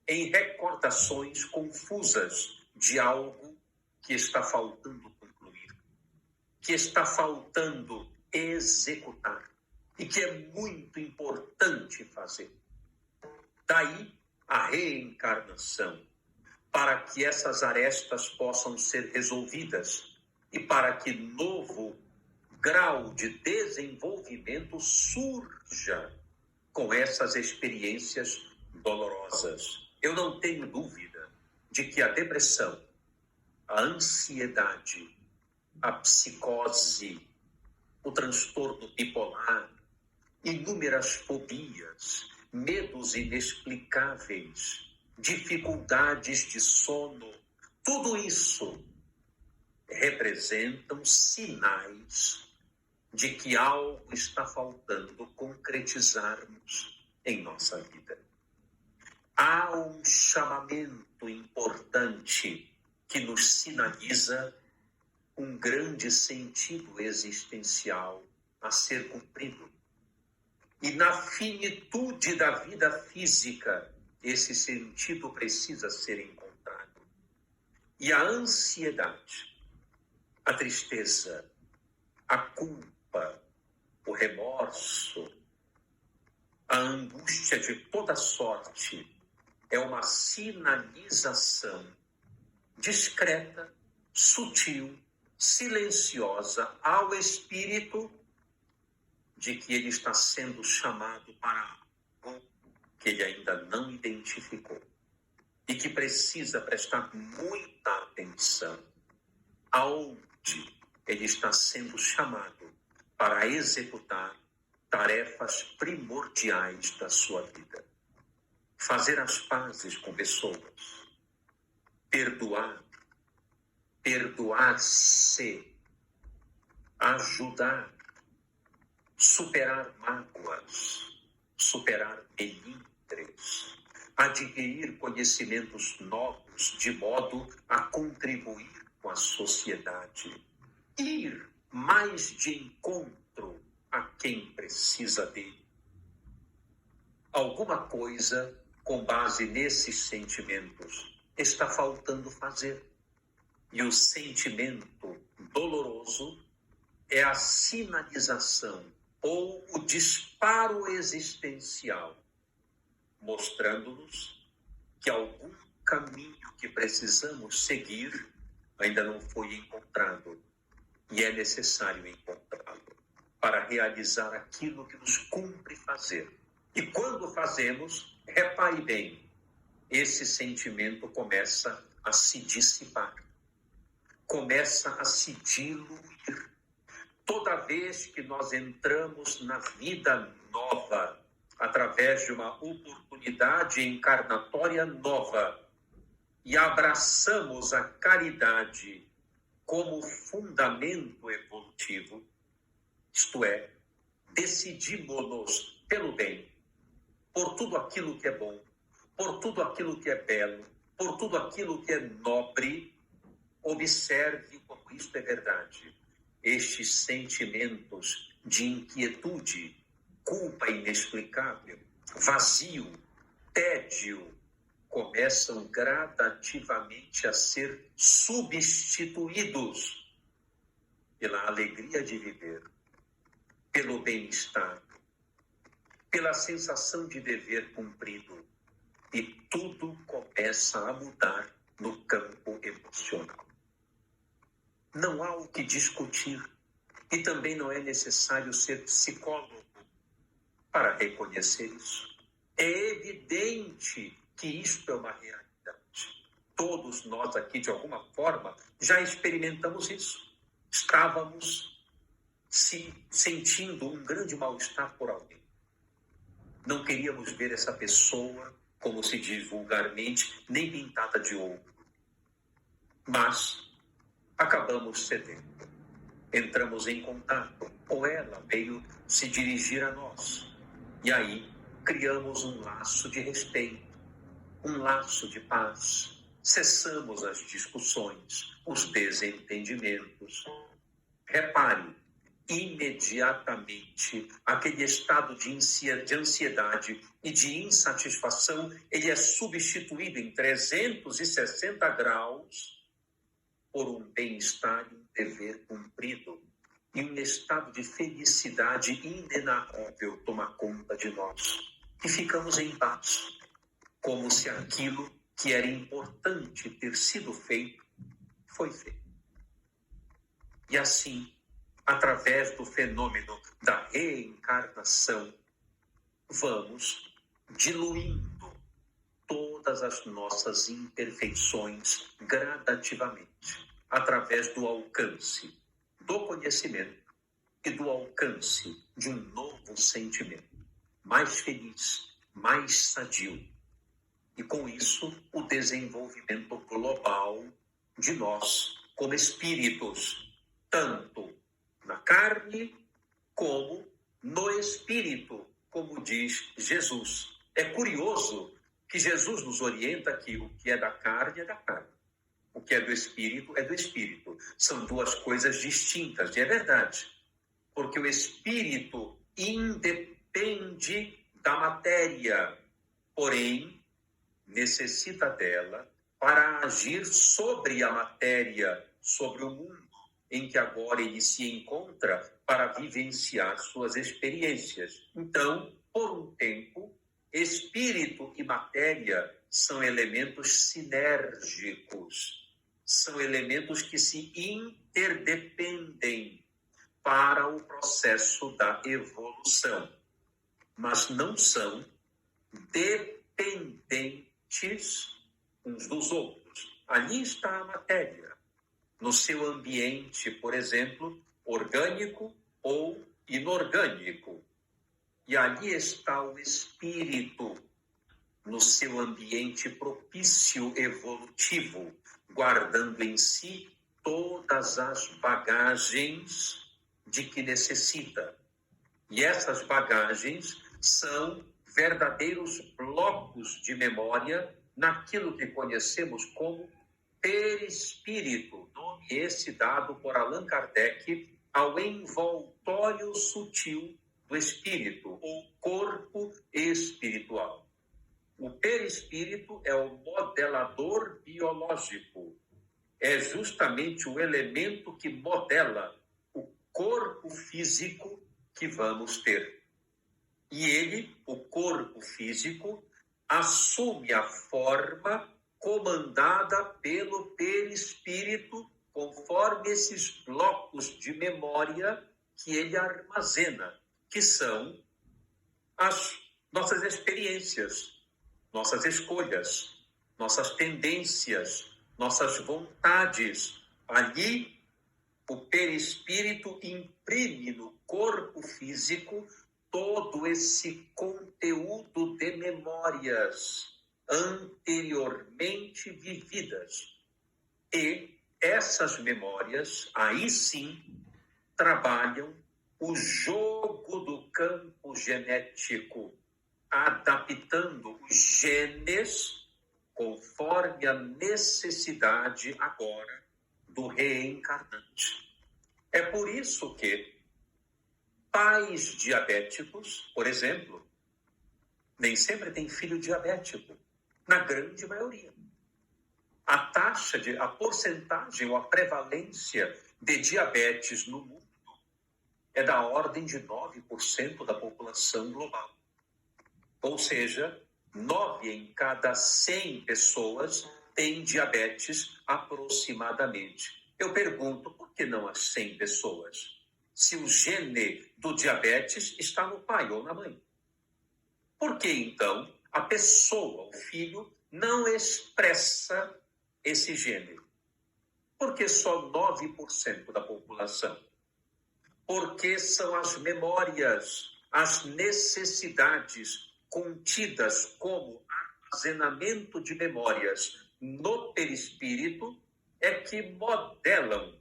[SPEAKER 1] em recordações confusas de algo que está faltando concluir, que está faltando executar e que é muito importante fazer. Daí a reencarnação, para que essas arestas possam ser resolvidas e para que novo grau de desenvolvimento surja com essas experiências dolorosas. Eu não tenho dúvida de que a depressão, a ansiedade, a psicose, o transtorno bipolar, inúmeras fobias, medos inexplicáveis, dificuldades de sono, tudo isso representam sinais de que algo está faltando concretizarmos em nossa vida. Há um chamamento importante que nos sinaliza um grande sentido existencial a ser cumprido. E na finitude da vida física, esse sentido precisa ser encontrado. E a ansiedade, a tristeza, a culpa, o remorso, a angústia de toda sorte é uma sinalização discreta, sutil, silenciosa ao espírito de que ele está sendo chamado para algo que ele ainda não identificou e que precisa prestar muita atenção aonde ele está sendo chamado para executar tarefas primordiais da sua vida. Fazer as pazes com pessoas, perdoar-se, ajudar, superar mágoas, superar melindres, adquirir conhecimentos novos de modo a contribuir com a sociedade, ir mais de encontro a quem precisa dele. Alguma coisa, com base nesses sentimentos, está faltando fazer. E o sentimento doloroso é a sinalização ou o disparo existencial, mostrando-nos que algum caminho que precisamos seguir ainda não foi encontrado e é necessário encontrá-lo para realizar aquilo que nos cumpre fazer. E quando fazemos, repare bem, esse sentimento começa a se dissipar, começa a se diluir. Toda vez que nós entramos na vida nova, através de uma oportunidade encarnatória nova, e abraçamos a caridade como fundamento evolutivo, isto é, decidimos-nos pelo bem, por tudo aquilo que é bom, por tudo aquilo que é belo, por tudo aquilo que é nobre. Observe como isto é verdade. Estes sentimentos de inquietude, culpa inexplicável, vazio, tédio, começam gradativamente a ser substituídos pela alegria de viver, pelo bem-estar, pela sensação de dever cumprido. E tudo começa a mudar no campo emocional. Não há o que discutir e também não é necessário ser psicólogo para reconhecer isso. É evidente que isto é uma realidade. Todos nós aqui, de alguma forma, já experimentamos isso. Estávamos se sentindo um grande mal-estar por alguém. Não queríamos ver essa pessoa, como se diz vulgarmente, nem pintada de ouro. Mas acabamos cedendo. Entramos em contato, ou ela veio se dirigir a nós. E aí criamos um laço de respeito, um laço de paz. Cessamos as discussões, os desentendimentos. Repare, imediatamente, aquele estado de ansiedade e de insatisfação, ele é substituído em 360 graus por um bem-estar e um dever cumprido. E um estado de felicidade inenarrável toma conta de nós. E ficamos em paz, como se aquilo que era importante ter sido feito, foi feito. E assim, através do fenômeno da reencarnação, vamos diluindo todas as nossas imperfeições gradativamente, através do alcance do conhecimento e do alcance de um novo sentimento, mais feliz, mais sadio. E com isso, o desenvolvimento global de nós como espíritos, tanto na carne como no espírito, como diz Jesus. É curioso que Jesus nos orienta que o que é da carne é da carne. O que é do espírito é do espírito. São duas coisas distintas, e é verdade. Porque o espírito independe da matéria, porém necessita dela para agir sobre a matéria, sobre o mundo em que agora ele se encontra para vivenciar suas experiências. Então, por um tempo, espírito e matéria são elementos sinérgicos, são elementos que se interdependem para o processo da evolução, mas não são dependentes uns dos outros. Ali está a matéria, no seu ambiente, por exemplo, orgânico ou inorgânico. E ali está o espírito, no seu ambiente propício evolutivo, guardando em si todas as bagagens de que necessita. E essas bagagens são verdadeiros blocos de memória naquilo que conhecemos como perispírito, nome esse dado por Allan Kardec ao envoltório sutil do espírito, ou corpo espiritual. O perispírito é o modelador biológico, é justamente o elemento que modela o corpo físico que vamos ter. E ele, o corpo físico, assume a forma comandada pelo perispírito, conforme esses blocos de memória que ele armazena, que são as nossas experiências, nossas escolhas, nossas tendências, nossas vontades. Ali, o perispírito imprime no corpo físico todo esse conteúdo de memórias anteriormente vividas. E essas memórias, aí sim, trabalham o jogo do campo genético, adaptando os genes conforme a necessidade agora do reencarnante. É por isso que pais diabéticos, por exemplo, nem sempre têm filho diabético, na grande maioria. A porcentagem ou a prevalência de diabetes no mundo é da ordem de 9% da população global. Ou seja, 9 em cada 100 pessoas têm diabetes aproximadamente. Eu pergunto, por que não as 100 pessoas? Se o gene do diabetes está no pai ou na mãe. Por que, então, a pessoa, o filho, não expressa esse gene? Porque só 9% da população. Porque são as memórias, as necessidades contidas como armazenamento de memórias no perispírito, é que modelam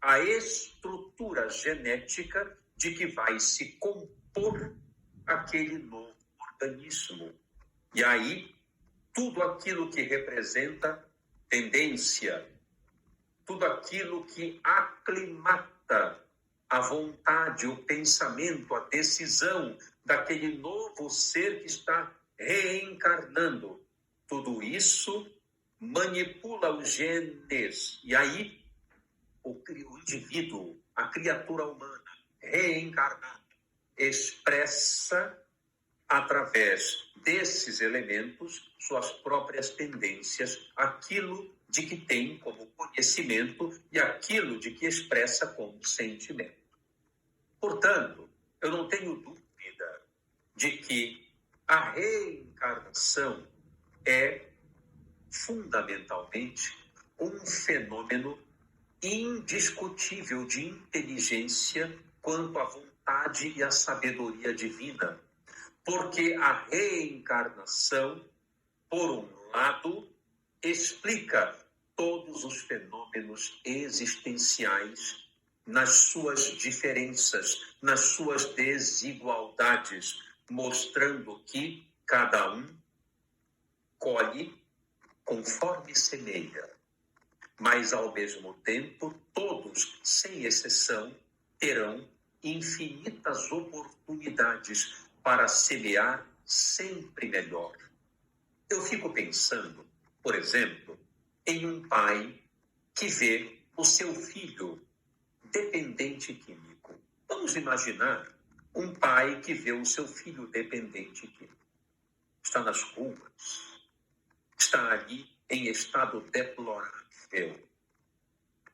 [SPEAKER 1] a estrutura genética de que vai se compor aquele novo organismo. E aí, tudo aquilo que representa tendência, tudo aquilo que aclimata a vontade, o pensamento, a decisão daquele novo ser que está reencarnando, tudo isso manipula os genes. E aí, o indivíduo, a criatura humana reencarnada, expressa através desses elementos suas próprias tendências, aquilo de que tem como conhecimento e aquilo de que expressa como sentimento. Portanto, eu não tenho dúvida de que a reencarnação é fundamentalmente um fenômeno indiscutível de inteligência quanto à vontade e à sabedoria divina. Porque a reencarnação, por um lado, explica todos os fenômenos existenciais nas suas diferenças, nas suas desigualdades, mostrando que cada um colhe conforme semeia, mas ao mesmo tempo todos, sem exceção, terão infinitas oportunidades para semear sempre melhor. Eu fico pensando, por exemplo, em um pai que vê o seu filho dependente químico. Vamos imaginar um pai que vê o seu filho dependente químico. Está nas ruas, está ali em estado deplorável,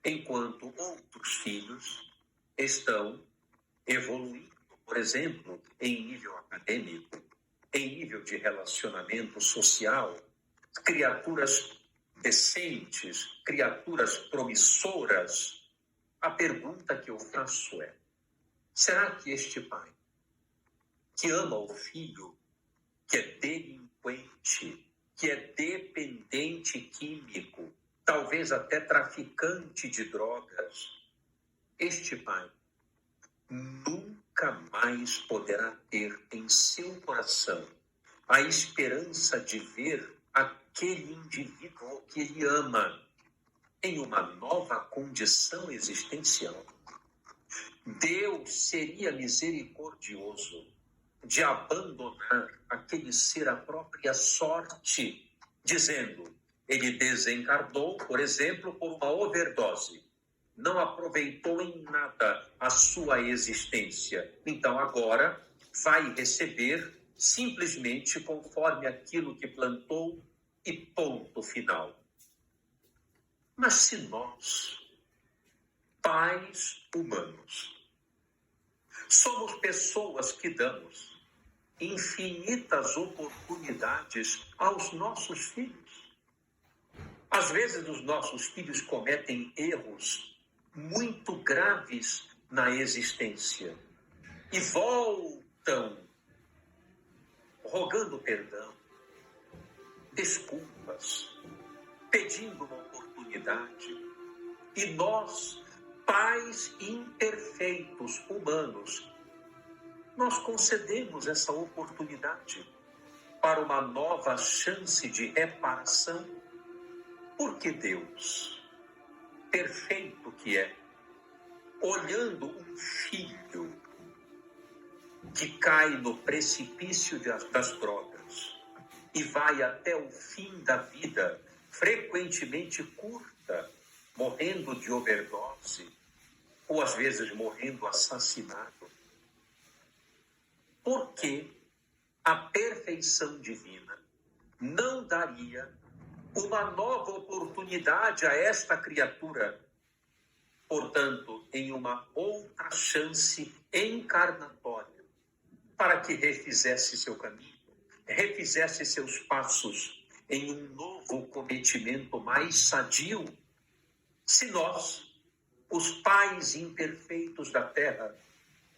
[SPEAKER 1] enquanto outros filhos estão evoluindo, por exemplo, em nível acadêmico, em nível de relacionamento social, criaturas decentes, criaturas promissoras. A pergunta que eu faço é: será que este pai, que ama o filho, que é delinquente, que é dependente químico, talvez até traficante de drogas, este pai nunca mais poderá ter em seu coração a esperança de ver aquele indivíduo que ele ama em uma nova condição existencial? Deus seria misericordioso de abandonar aquele ser à própria sorte, dizendo: ele desencarnou, por exemplo, por uma overdose, não aproveitou em nada a sua existência, então agora vai receber simplesmente conforme aquilo que plantou e ponto final. Mas se nós, pais humanos, somos pessoas que damos infinitas oportunidades aos nossos filhos, às vezes os nossos filhos cometem erros muito graves na existência e voltam rogando perdão, desculpas, pedindo uma oportunidade. E nós, pais imperfeitos humanos, nós concedemos essa oportunidade para uma nova chance de reparação, porque Deus, perfeito que é, olhando um filho que cai no precipício das drogas e vai até o fim da vida, frequentemente curta, morrendo de overdose, ou às vezes morrendo assassinado, porque a perfeição divina não daria uma nova oportunidade a esta criatura, portanto, em uma outra chance encarnatória, para que refizesse seu caminho, refizesse seus passos em um novo cometimento mais sadio? Se nós, os pais imperfeitos da terra,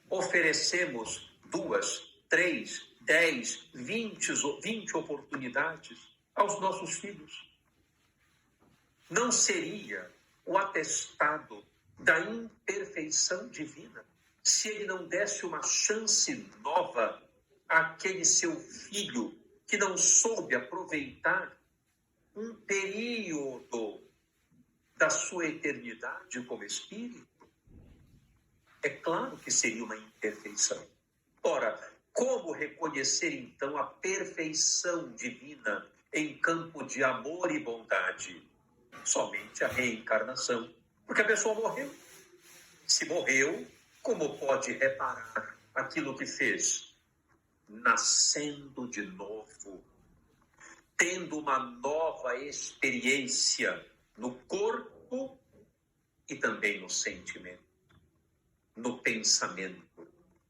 [SPEAKER 1] oferecemos 2, 3, 10, 20 oportunidades aos nossos filhos. Não seria o atestado da imperfeição divina se ele não desse uma chance nova àquele seu filho que não soube aproveitar um período da sua eternidade como espírito? É claro que seria uma imperfeição. Ora, como reconhecer então a perfeição divina em campo de amor e bondade? Somente a reencarnação, porque a pessoa morreu. Se morreu, como pode reparar aquilo que fez? Nascendo de novo, tendo uma nova experiência no corpo e também no sentimento, no pensamento,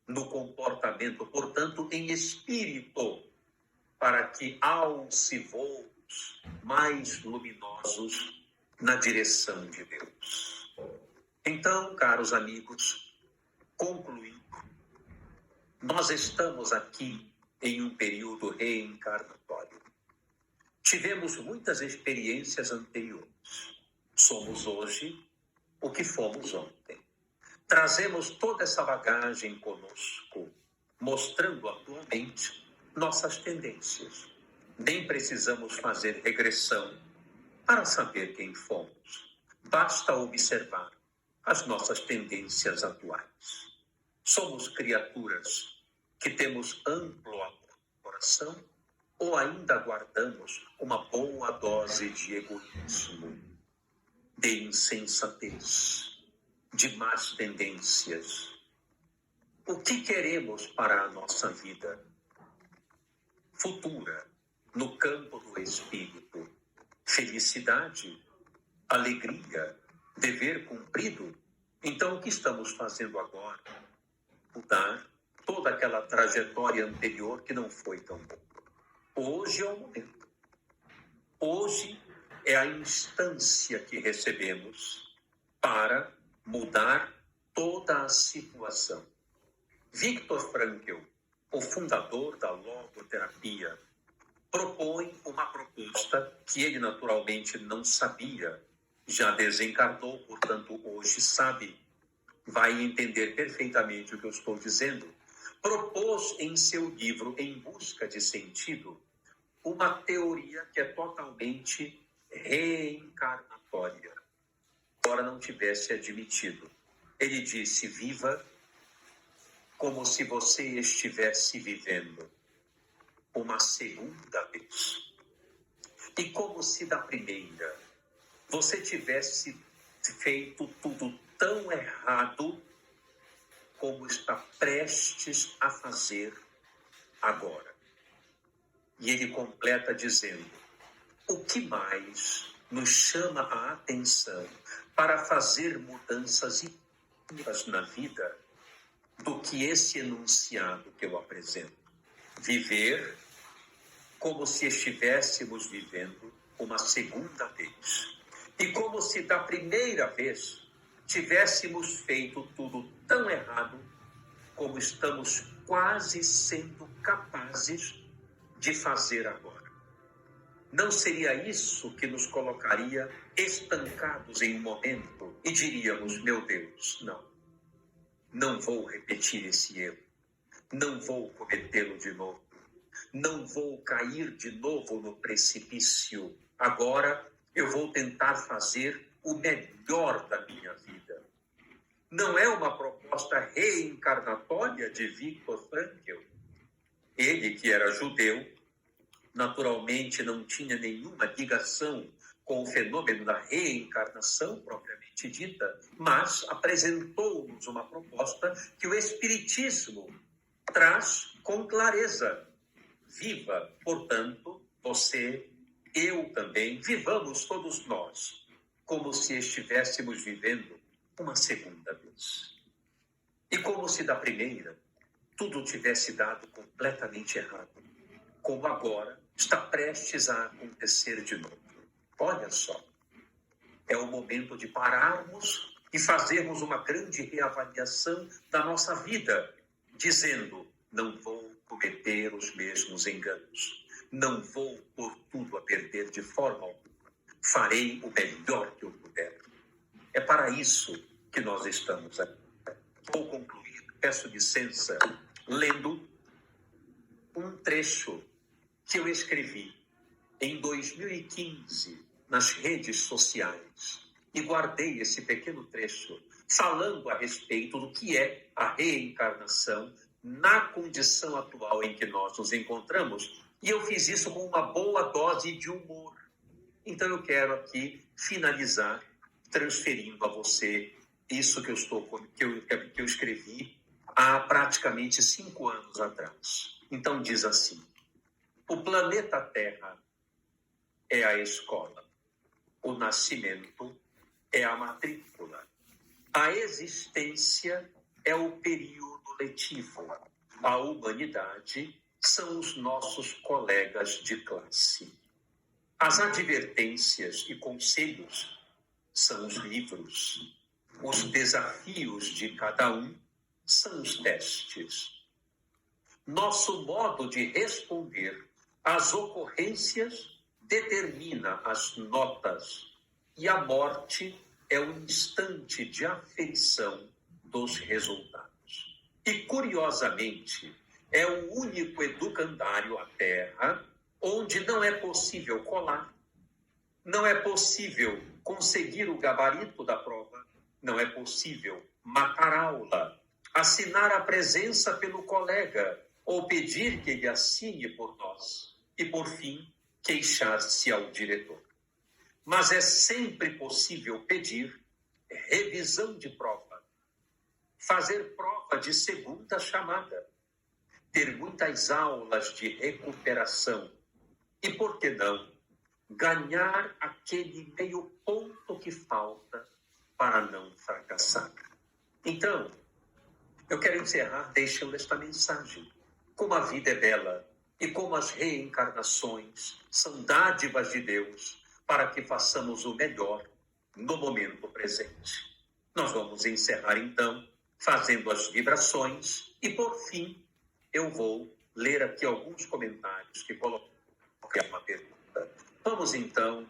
[SPEAKER 1] no comportamento, portanto, em espírito, para que alce voos mais luminosos na direção de Deus. Então, caros amigos, concluindo, nós estamos aqui em um período reencarnatório. Tivemos muitas experiências anteriores. Somos hoje o que fomos ontem. Trazemos toda essa bagagem conosco, mostrando atualmente nossas tendências. Nem precisamos fazer regressão para saber quem fomos. Basta observar as nossas tendências atuais. Somos criaturas que temos amplo amor no coração ou ainda guardamos uma boa dose de egoísmo, de insensatez, de más tendências? O que queremos para a nossa vida futura, no campo do espírito? Felicidade, alegria, dever cumprido? Então, o que estamos fazendo agora? Mudar toda aquela trajetória anterior que não foi tão boa. Hoje é o momento. Hoje é a instância que recebemos para mudar toda a situação. Viktor Frankl, o fundador da logoterapia, propõe uma proposta que ele naturalmente não sabia, já desencarnou, portanto hoje sabe, vai entender perfeitamente o que eu estou dizendo. Propôs em seu livro Em Busca de Sentido uma teoria que é totalmente reencarnatória. Embora não tivesse admitido. Ele disse: viva como se você estivesse vivendo uma segunda vez. E como se da primeira você tivesse feito tudo tão errado como está prestes a fazer agora. E ele completa dizendo: o que mais nos chama a atenção para fazer mudanças na vida do que esse enunciado que eu apresento? Viver como se estivéssemos vivendo uma segunda vez. E como se da primeira vez tivéssemos feito tudo tão errado como estamos quase sendo capazes de fazer agora. Não seria isso que nos colocaria estancados em um momento e diríamos: meu Deus, não vou repetir esse erro, não vou cometê-lo de novo, não vou cair de novo no precipício, agora eu vou tentar fazer o melhor da minha vida. Não é uma proposta reencarnatória de Viktor Frankl? Ele, que era judeu, naturalmente não tinha nenhuma ligação com o fenômeno da reencarnação propriamente dita, mas apresentou-nos uma proposta que o Espiritismo traz com clareza. Viva, portanto, você, eu também, vivamos todos nós, como se estivéssemos vivendo uma segunda vez. E como se da primeira tudo tivesse dado completamente errado, como agora está prestes a acontecer de novo. Olha só, é o momento de pararmos e fazermos uma grande reavaliação da nossa vida, dizendo: não vou cometer os mesmos enganos. Não vou pôr tudo a perder de forma alguma. Farei o melhor que eu puder. É para isso que nós estamos aqui. Vou concluir, peço licença, lendo um trecho que eu escrevi em 2015 nas redes sociais e guardei esse pequeno trecho falando a respeito do que é a reencarnação na condição atual em que nós nos encontramos, e eu fiz isso com uma boa dose de humor. Então eu quero aqui finalizar transferindo a você isso que eu escrevi há praticamente 5 anos atrás. Então diz assim: o planeta Terra é a escola, o nascimento é a matrícula, a existência é o período letivo, a humanidade são os nossos colegas de classe. As advertências e conselhos são os livros. Os desafios de cada um são os testes. Nosso modo de responder às ocorrências determina as notas, e a morte é o instante de aferição dos resultados. E, curiosamente, é o único educandário à Terra onde não é possível colar, não é possível conseguir o gabarito da prova, não é possível matar aula, assinar a presença pelo colega ou pedir que ele assine por nós e, por fim, queixar-se ao diretor. Mas é sempre possível pedir revisão de prova, fazer prova de segunda chamada, ter muitas aulas de recuperação e, por que não, ganhar aquele meio ponto que falta para não fracassar. Então, eu quero encerrar deixando esta mensagem. Como a vida é bela e como as reencarnações são dádivas de Deus para que façamos o melhor no momento presente. Nós vamos encerrar, então, fazendo as vibrações e, por fim, eu vou ler aqui alguns comentários que coloquei uma pergunta. Vamos, então,